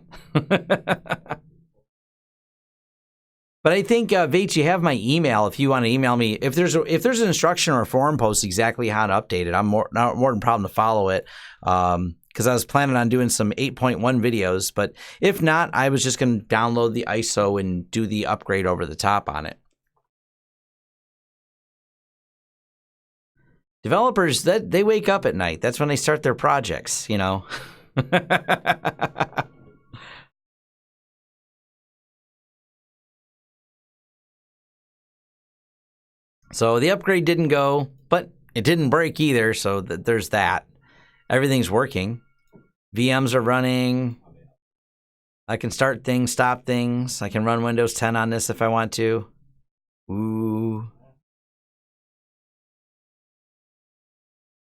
But I think, Vates, you have my email if you want to email me. If there's an instruction or a forum post exactly how to update it, I'm more than problem to follow it. Because I was planning on doing some 8.1 videos, but if not, I was just going to download the ISO and do the upgrade over the top on it. Developers, they wake up at night. That's when they start their projects, you know. So the upgrade didn't go, but it didn't break either, so there's that. Everything's working. VMs are running. I can start things, stop things. I can run Windows 10 on this if I want to. Ooh.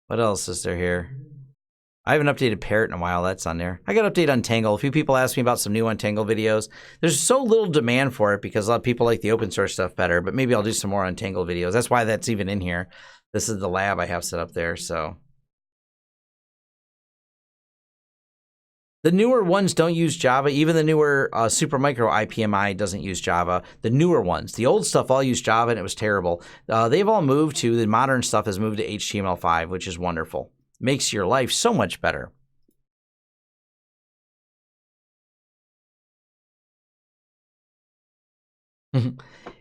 What else is there here? I haven't updated Parrot in a while. That's on there. I got to update Untangle. A few people asked me about some new Untangle videos. There's so little demand for it because a lot of people like the open source stuff better, but maybe I'll do some more Untangle videos. That's why that's even in here. This is the lab I have set up there, so. The newer ones don't use Java. Even the newer Supermicro IPMI doesn't use Java. The newer ones. The old stuff all use Java, and it was terrible. They've all moved to, the modern stuff has moved to HTML5, which is wonderful. Makes your life so much better.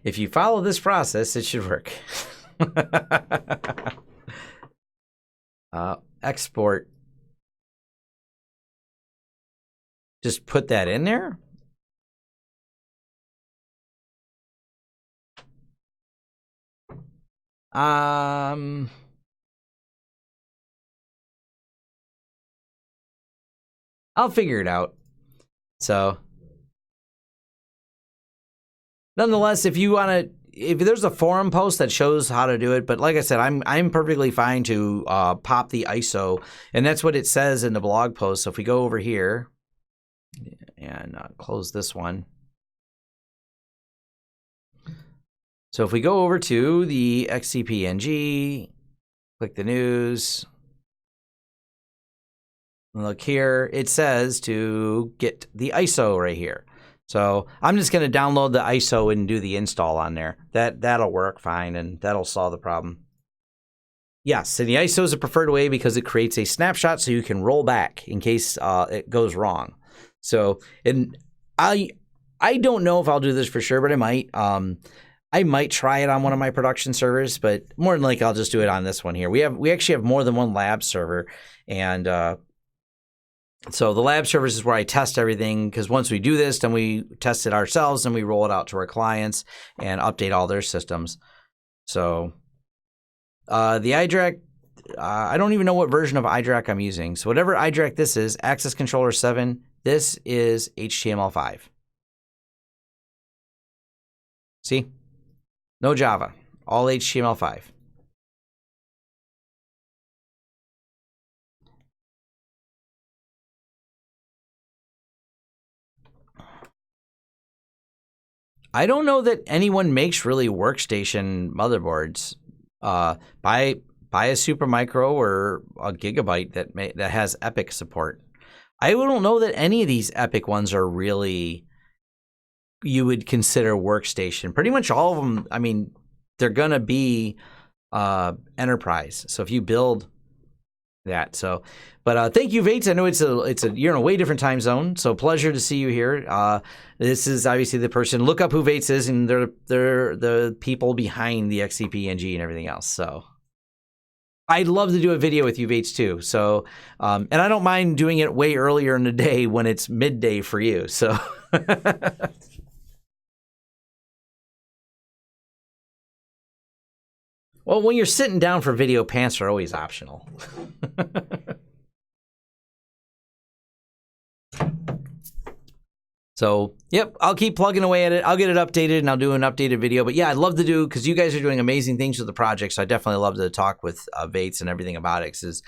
If you follow this process, it should work. Export. Just put that in there. I'll figure it out. So, nonetheless, if you want to, if there's a forum post that shows how to do it, but like I said, I'm perfectly fine to pop the ISO, and that's what it says in the blog post. So if we go over here and close this one. So if we go over to the XCP-NG, click the news, look here, it says to get the ISO right here. So I'm just going to download the ISO and do the install on there. That'll work fine, and that'll solve the problem. Yes, and the ISO is a preferred way because it creates a snapshot so you can roll back in case it goes wrong. So, and I don't know if I'll do this for sure, but I might. I might try it on one of my production servers, but more than likely I'll just do it on this one here. We actually have more than one lab server, and so the lab servers is where I test everything, because once we do this, then we test it ourselves and we roll it out to our clients and update all their systems. So the iDRAC, I don't even know what version of iDRAC I'm using. So whatever iDRAC this is, Access Controller 7, this is HTML5. See? No Java, all HTML5. I don't know that anyone makes really workstation motherboards. Buy a Supermicro or a Gigabyte that has EPIC support. I don't know that any of these EPIC ones are really you would consider workstation. Pretty much all of them, I mean, they're gonna be enterprise. So if you build that, so, but thank you, Vates. I know you're in a way different time zone, so pleasure to see you here. This is obviously the person. Look up who Vates is, and they're the people behind the XCP-NG and everything else. So I'd love to do a video with you, Vates, too. So, and I don't mind doing it way earlier in the day when it's midday for you. So. Well, when you're sitting down for video, pants are always optional. So, yep, I'll keep plugging away at it. I'll get it updated, and I'll do an updated video. But yeah, I'd love to do, because you guys are doing amazing things with the project, so I definitely love to talk with Vates and everything about it, because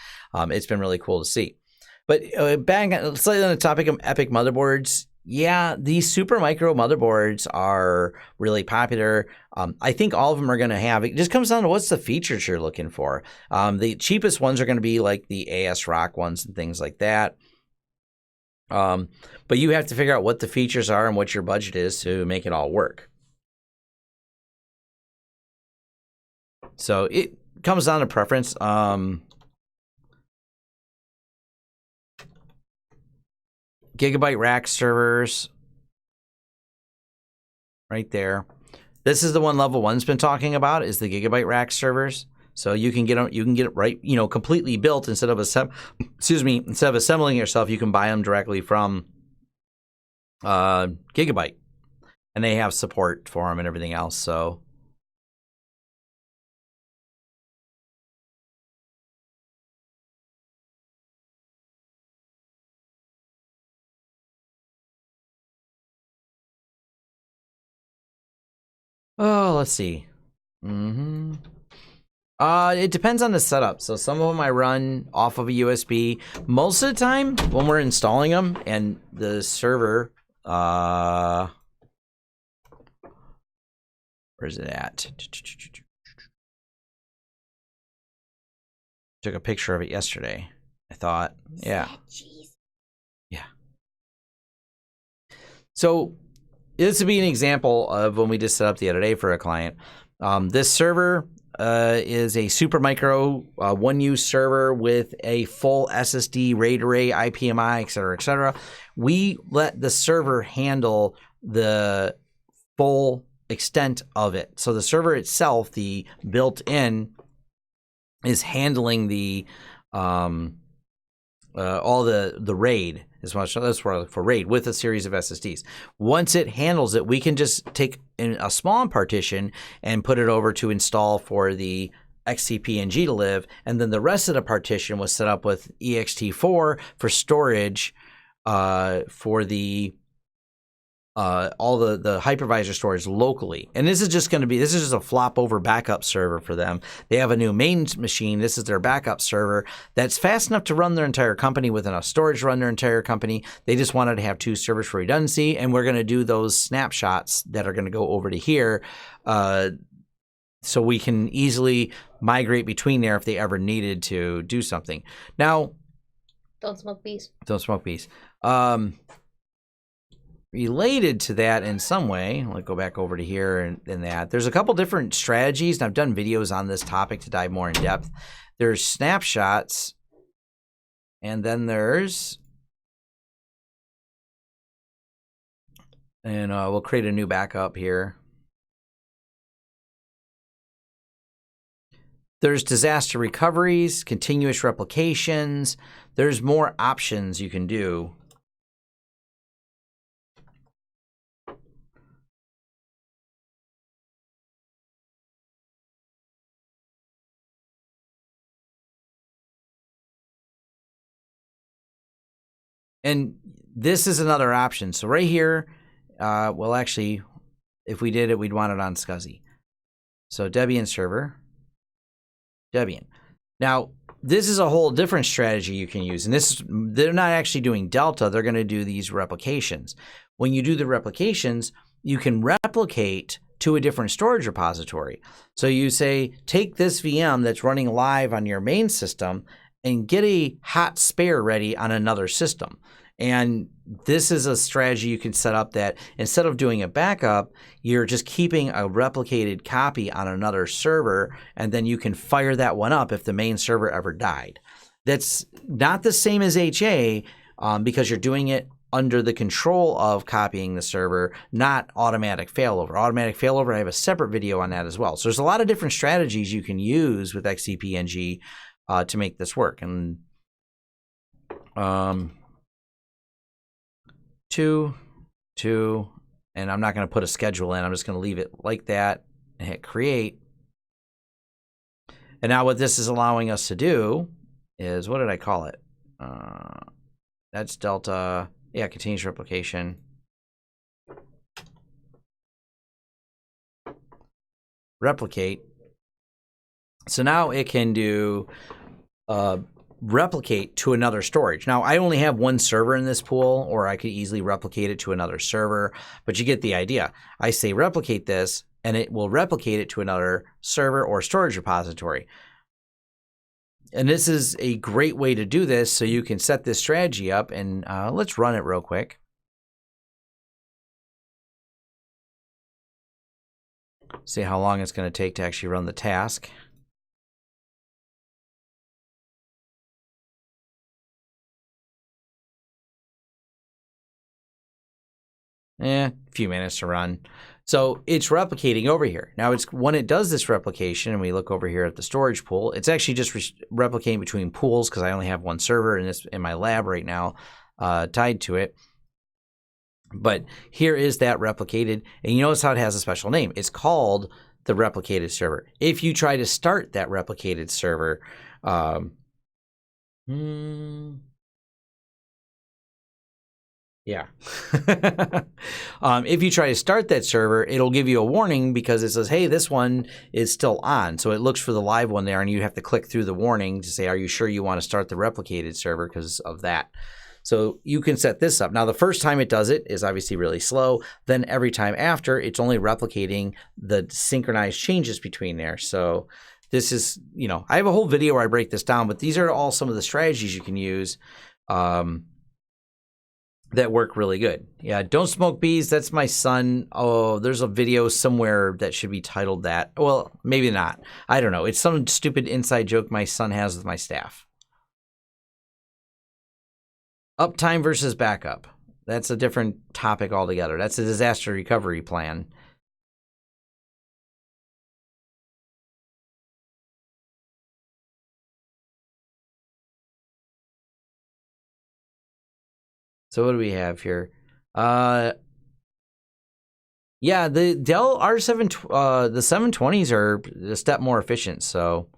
it's been really cool to see. But back slightly on the topic of EPIC motherboards, yeah, these Supermicro motherboards are really popular. I think all of them are going to have, it just comes down to what's the features you're looking for. The cheapest ones are going to be like the ASRock ones and things like that. But you have to figure out what the features are and what your budget is to make it all work. So it comes down to preference. Gigabyte rack servers right there. This is the one Level 1's been talking about, is the Gigabyte rack servers. So you can get it right, completely built instead of instead of assembling yourself. You can buy them directly from Gigabyte, and they have support for them and everything else. So. Oh, let's see. It depends on the setup. So some of them I run off of a USB. Most of the time when we're installing them and the server, where's it at? Took a picture of it yesterday. I thought, yeah. Yeah. So this would be an example of when we just set up the other day for a client. This server is a Supermicro 1U server with a full SSD, RAID array, IPMI, et cetera, et cetera. We let the server handle the full extent of it. So the server itself, the built-in, is handling the all the RAID as much. That's for RAID with a series of SSDs. Once it handles it, we can just take a small partition and put it over to install for the XCP-NG to live, and then the rest of the partition was set up with ext4 for storage for the all the hypervisor storage locally. And this is just a flop over backup server for them. They have a new main machine. This is their backup server that's fast enough to run their entire company with enough storage to run their entire company. They just wanted to have 2 servers for redundancy, and we're going to do those snapshots that are going to go over to here so we can easily migrate between there if they ever needed to do something. Now, don't smoke bees. Don't smoke bees. Related to that in some way, let's go back over to here and that. There's a couple different strategies, and I've done videos on this topic to dive more in depth. There's snapshots, and then there's, and we'll create a new backup here. There's disaster recoveries, continuous replications. There's more options you can do. And this is another option. So right here, well, actually, if we did it, we'd want it on SCSI. So Debian server, Debian. Now, this is a whole different strategy you can use. And they're not actually doing Delta. They're going to do these replications. When you do the replications, you can replicate to a different storage repository. So you say, take this VM that's running live on your main system and get a hot spare ready on another system. And this is a strategy you can set up that instead of doing a backup, you're just keeping a replicated copy on another server, and then you can fire that one up if the main server ever died. That's not the same as HA because you're doing it under the control of copying the server, not automatic failover. Automatic failover, I have a separate video on that as well. So there's a lot of different strategies you can use with XCP-NG to make this work. And two, and I'm not going to put a schedule in. I'm just going to leave it like that and hit create. And now what this is allowing us to do is, what did I call it? That's Delta, yeah, continuous replication. Replicate. So now it can do replicate to another storage. Now, I only have one server in this pool, or I could easily replicate it to another server, but you get the idea. I say replicate this, and it will replicate it to another server or storage repository. And this is a great way to do this, so you can set this strategy up, and let's run it real quick. See how long it's going to take to actually run the task. A few minutes to run. So it's replicating over here. Now, it's when it does this replication, and we look over here at the storage pool, it's actually just replicating between pools because I only have one server in my lab right now tied to it. But here is that replicated, and you notice how it has a special name. It's called the replicated server. If you try to start that replicated server, yeah. If you try to start that server, it'll give you a warning because it says, hey, this one is still on. So it looks for the live one there, and you have to click through the warning to say, are you sure you want to start the replicated server because of that? So you can set this up. Now, the first time it does it is obviously really slow. Then every time after, it's only replicating the synchronized changes between there. So this is, you know, I have a whole video where I break this down, but these are all some of the strategies you can use that work really good. Yeah, don't smoke bees. That's my son. Oh, there's a video somewhere that should be titled that. Well, maybe not. I don't know. It's some stupid inside joke my son has with my staff. Uptime versus backup. That's a different topic altogether. That's a disaster recovery plan. So what do we have here? Yeah, the Dell R7, the 720s are a step more efficient. So,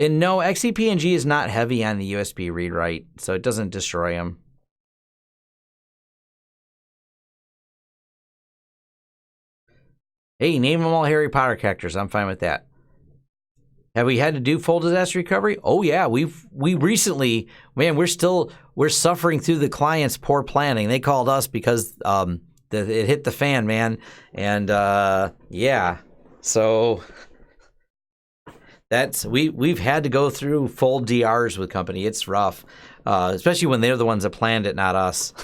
and no, XCP-NG is not heavy on the USB read-write, so it doesn't destroy them. Hey, name them all Harry Potter characters. I'm fine with that. Have we had to do full disaster recovery? Oh yeah, we recently, man, we're suffering through the client's poor planning. They called us because it hit the fan, man, and yeah, so that's we've had to go through full DRs with company. It's rough, especially when they're the ones that planned it, not us.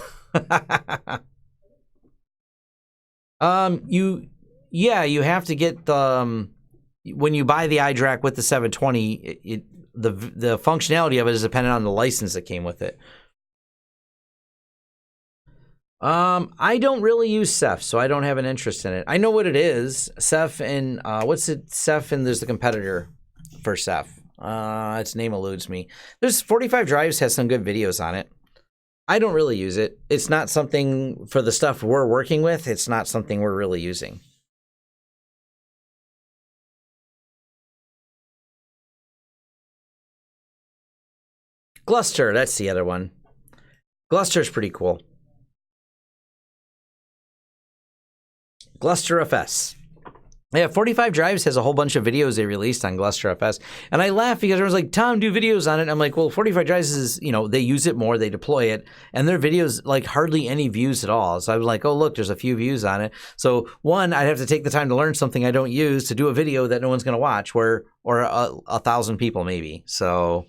You have to get the when you buy the iDRAC with the 720, the functionality of it is dependent on the license that came with it. I don't really use Ceph, so I don't have an interest in it. I know what it is. Ceph and what's it? Ceph and there's the competitor for Ceph. Its name eludes me. There's 45 Drives has some good videos on it. I don't really use it. It's not something for the stuff we're working with. It's not something we're really using. Gluster, that's the other one. Gluster's pretty cool. Gluster FS. Yeah, 45 Drives has a whole bunch of videos they released on Gluster FS. And I laugh because I was like, Tom, do videos on it. And I'm like, well, 45 Drives is, they use it more, they deploy it, and their videos, like, hardly any views at all. So I was like, oh, look, there's a few views on it. So, one, I'd have to take the time to learn something I don't use to do a video that no one's going to watch, or 1,000 people maybe. So,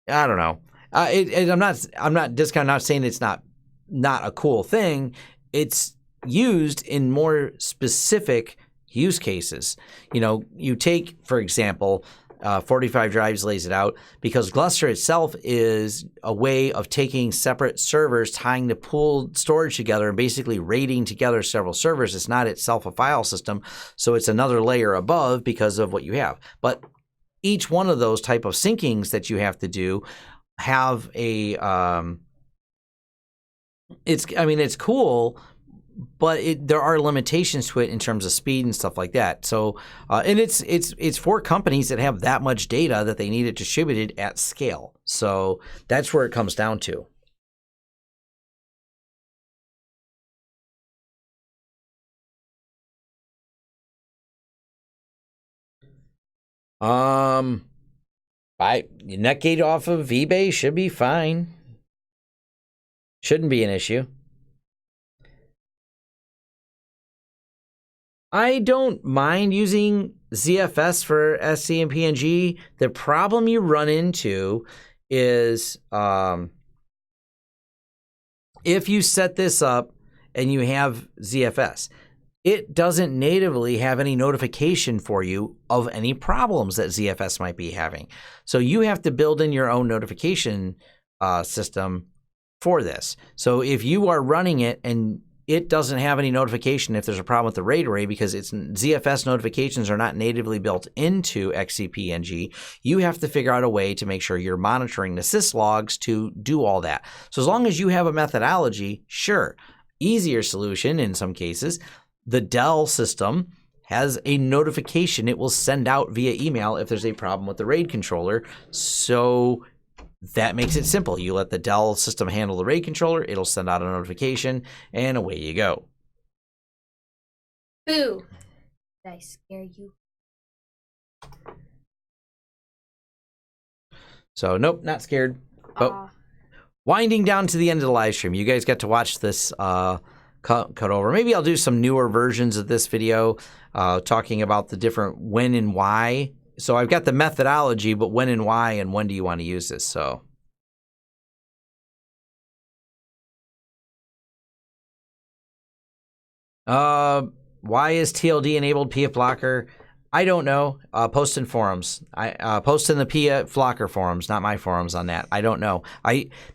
I don't know. I'm not discounting, not saying it's not a cool thing. It's used in more specific use cases. You take, for example, 45 Drives lays it out because Gluster itself is a way of taking separate servers, tying the pooled storage together, and basically raiding together several servers. It's not itself a file system, so it's another layer above because of what you have. But each one of those type of syncings that you have to do have a it's cool, but there are limitations to it in terms of speed and stuff like that. So and it's for companies that have that much data that they need it distributed at scale. So that's where it comes down to. Buy Netgate off of eBay should be fine. Shouldn't be an issue. I don't mind using ZFS for SCP-NG. The problem you run into is if you set this up and you have ZFS, it doesn't natively have any notification for you of any problems that ZFS might be having. So you have to build in your own notification system for this. So if you are running it and it doesn't have any notification if there's a problem with the RAID array because its ZFS notifications are not natively built into XCP-NG, you have to figure out a way to make sure you're monitoring the syslogs to do all that. So as long as you have a methodology, sure. Easier solution in some cases, the Dell system has a notification it will send out via email if there's a problem with the RAID controller. So that makes it simple. You let the Dell system handle the RAID controller, it'll send out a notification, and away you go. Boo! Did I scare you? So, nope, not scared. But winding down to the end of the live stream, you guys got to watch this cut over. Maybe I'll do some newer versions of this video talking about the different when and why. So I've got the methodology, but when and why, and when do you want to use this? So, why is TLD enabled PF blocker? I don't know. Post in forums. I post in the PF blocker forums, not my forums on that. I don't know.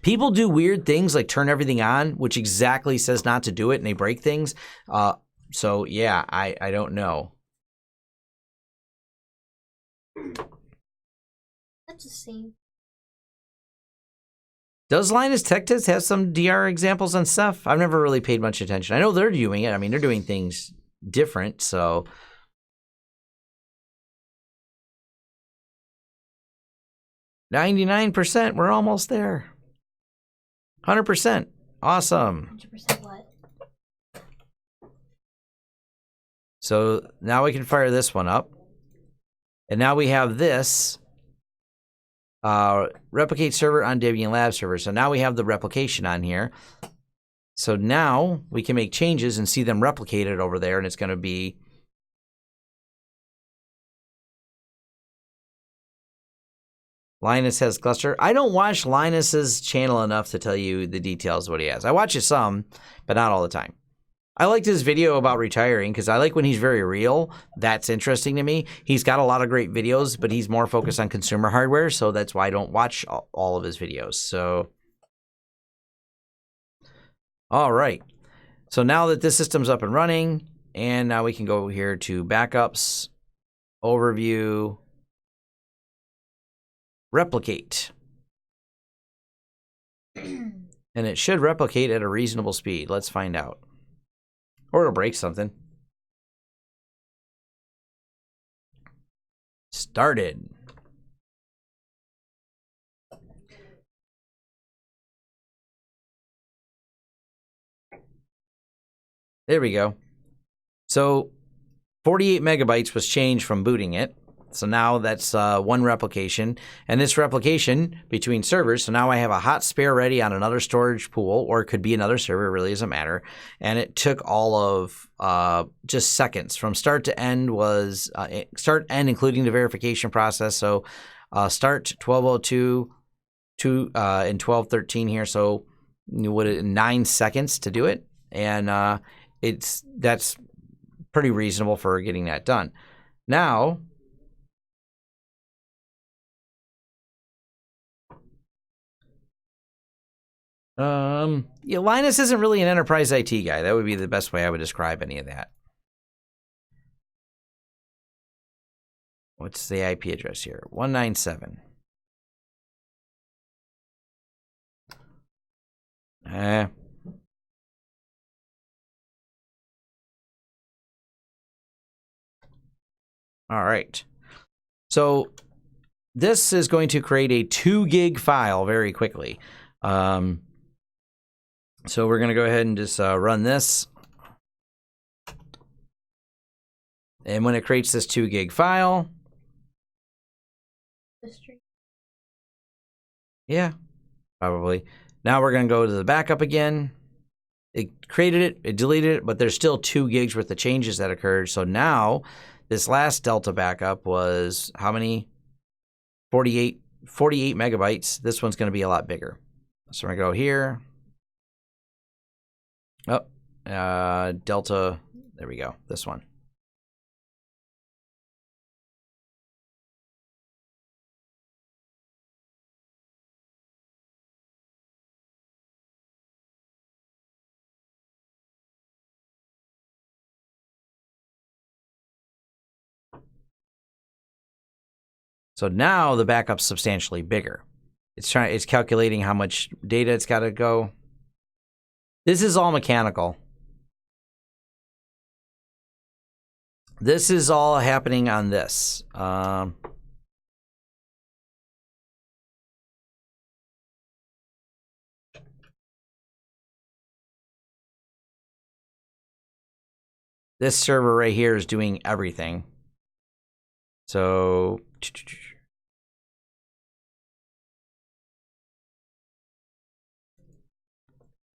People do weird things like turn everything on, which exactly says not to do it, and they break things. So yeah, I don't know. That's the same. Does Linus Tech Tips have some DR examples on stuff? I've never really paid much attention. I know they're doing it. I mean, they're doing things different, so. 99%, we're almost there. 100%, awesome. 100% what? So now we can fire this one up. And now we have this replicate server on Debian Lab server. So now we have the replication on here. So now we can make changes and see them replicated over there, and it's going to be Linus has cluster. I don't watch Linus's channel enough to tell you the details of what he has. I watch it some, but not all the time. I liked his video about retiring because I like when he's very real. That's interesting to me. He's got a lot of great videos, but he's more focused on consumer hardware, so that's why I don't watch all of his videos. So, all right. So now that this system's up and running, and now we can go here to backups, overview, replicate. And it should replicate at a reasonable speed. Let's find out. Or it'll break something. Started. There we go. So 48 megabytes was changed from booting it. So now that's one replication. And this replication between servers, so now I have a hot spare ready on another storage pool, or it could be another server, it really doesn't matter. And it took all of just seconds. From start to end was, start end including the verification process. So start 12:02 and 12:13 here. So what, 9 seconds to do it. And that's pretty reasonable for getting that done. Now, yeah, Linus isn't really an enterprise IT guy. That would be the best way I would describe any of that. What's the IP address here? 197. All right. So this is going to create a 2 gig file very quickly. So we're going to go ahead and just run this. And when it creates this 2 gig file. Yeah, probably. Now we're going to go to the backup again. It created it, it deleted it, but there's still 2 gigs worth of changes that occurred. So now this last Delta backup was how many? 48 megabytes. This one's going to be a lot bigger. So we're going to go here. Oh, Delta, there we go, this one. So now the backup's substantially bigger. It's calculating how much data it's got to go. This is all mechanical. This is all happening on this. This server right here is doing everything. So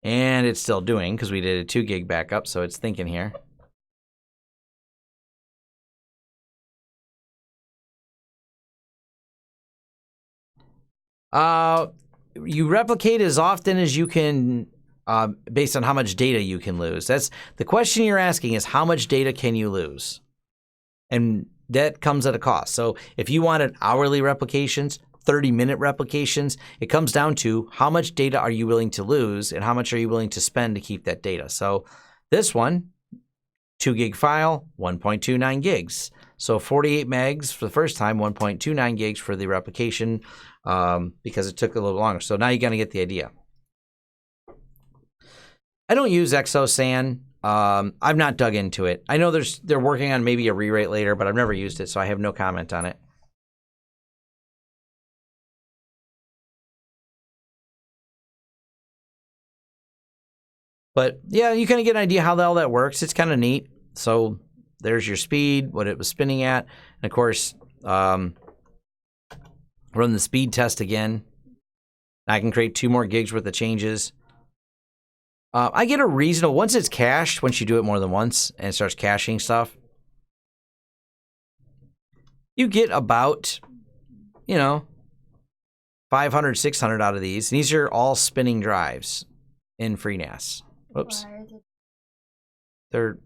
and it's still doing because we did a 2 gig backup, so it's thinking here. You replicate as often as you can based on how much data you can lose. That's the question you're asking, is how much data can you lose? And that comes at a cost. So if you wanted hourly replications, 30-minute replications, it comes down to how much data are you willing to lose and how much are you willing to spend to keep that data. So this one, 2 gig file, 1.29 gigs. So 48 megs for the first time, 1.29 gigs for the replication, because it took a little longer. So now you're going to get the idea. I don't use XOSAN. I've not dug into it. I know they're working on maybe a re-rate later, but I've never used it, so I have no comment on it. But yeah, you kind of get an idea how all that works. It's kind of neat. So there's your speed, what it was spinning at. And of course, run the speed test again. I can create 2 more gigs worth of changes. I get a reasonable, once it's cached, once you do it more than once and it starts caching stuff, you get about, 500, 600 out of these. And these are all spinning drives in FreeNAS. Oops. They're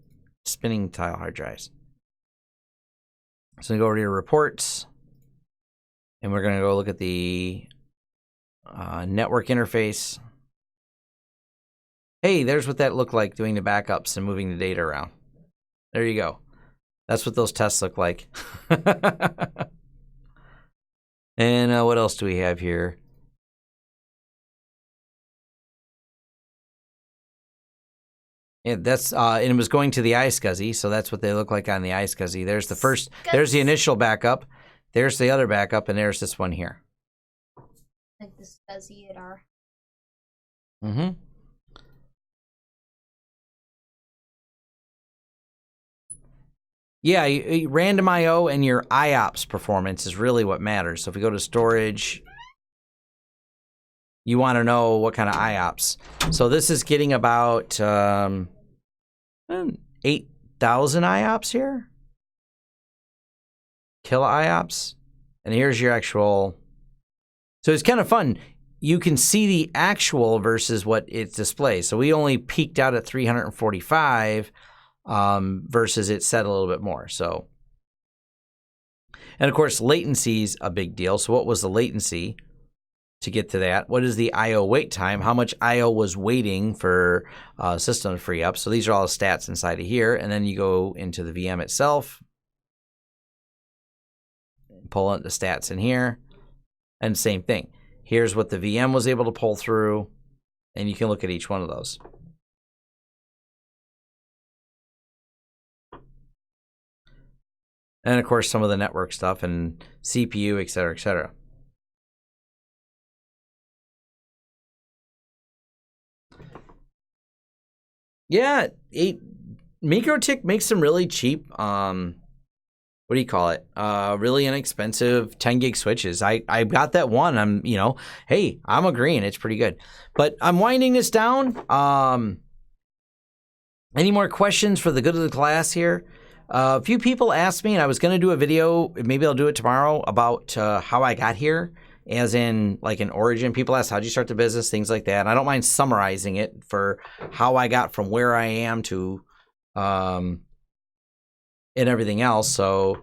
spinning tile hard drives. So we go over to your reports, and we're going to go look at the network interface. Hey, there's what that looked like doing the backups and moving the data around. There you go. That's what those tests look like. And what else do we have here? Yeah, that's and it was going to the iSCSI, so that's what they look like on the iSCSI. There's the first, there's the initial backup, there's the other backup, and there's this one here. Like the SCSI at our. Mm-hmm. Yeah, random I/O and your IOPS performance is really what matters. So if we go to storage, you want to know what kind of IOPS. So this is getting about 8,000 IOPS here. Kilo IOPS. And here's your actual. So it's kind of fun. You can see the actual versus what it displays. So we only peaked out at 345 versus it set a little bit more. So, and of course, latency is a big deal. So what was the latency to get to that? What is the I/O wait time? How much I/O was waiting for system to free up? So these are all the stats inside of here. And then you go into the VM itself, pull out the stats in here, and same thing. Here's what the VM was able to pull through, and you can look at each one of those. And of course, some of the network stuff and CPU, et cetera, et cetera. Yeah, MikroTik makes some really cheap, what do you call it? Really inexpensive 10 gig switches. I got that one. I'm, hey, I'm agreeing. It's pretty good. But I'm winding this down. Any more questions for the good of the class here? A few people asked me, and I was going to do a video, maybe I'll do it tomorrow, about how I got here, as in like an origin. People ask, how'd you start the business, things like that. And I don't mind summarizing it for how I got from where I am to and everything else. So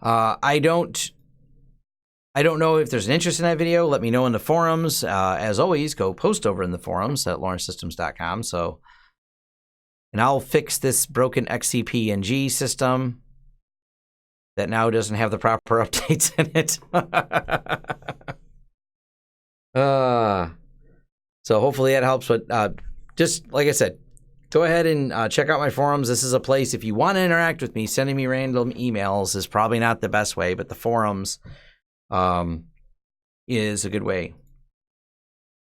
I don't know if there's an interest in that video. Let me know in the forums. As always, go post over in the forums at lawrencesystems.com. So, and I'll fix this broken XCP-NG system that now doesn't have the proper updates in it. So hopefully that helps. But just like I said, go ahead and check out my forums. This is a place, if you want to interact with me, sending me random emails is probably not the best way, but the forums is a good way.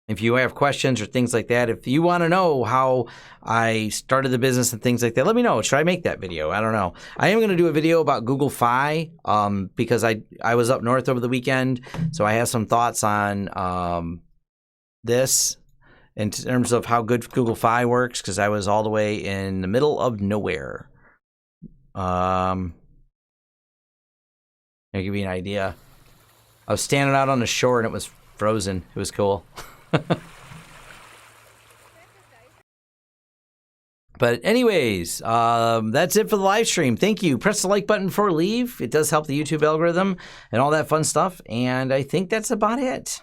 If you have questions or things like that, if you want to know how I started the business and things like that, let me know. Should I make that video? I don't know. I am going to do a video about Google Fi because I was up north over the weekend, so I have some thoughts on this in terms of how good Google Fi works, because I was all the way in the middle of nowhere. I'll give you an idea. I was standing out on the shore and it was frozen. It was cool. But anyways, that's it for the live stream. Thank you. Press the like button before leave. It does help the YouTube algorithm and all that fun stuff. And I think that's about it.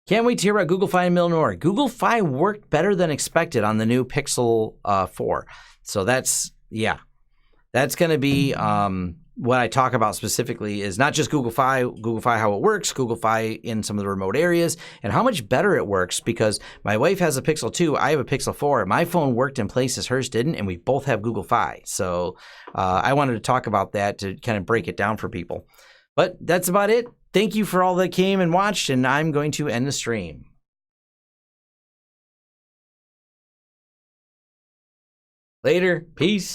Can't wait to hear about Google Fi and Milnor. Google Fi worked better than expected on the new Pixel 4. So that's going to be what I talk about specifically is not just Google Fi how it works, Google Fi in some of the remote areas, and how much better it works because my wife has a Pixel 2, I have a Pixel 4. My phone worked in places hers didn't, and we both have Google Fi. So I wanted to talk about that to kind of break it down for people. But that's about it. Thank you for all that came and watched, and I'm going to end the stream. Later. Peace.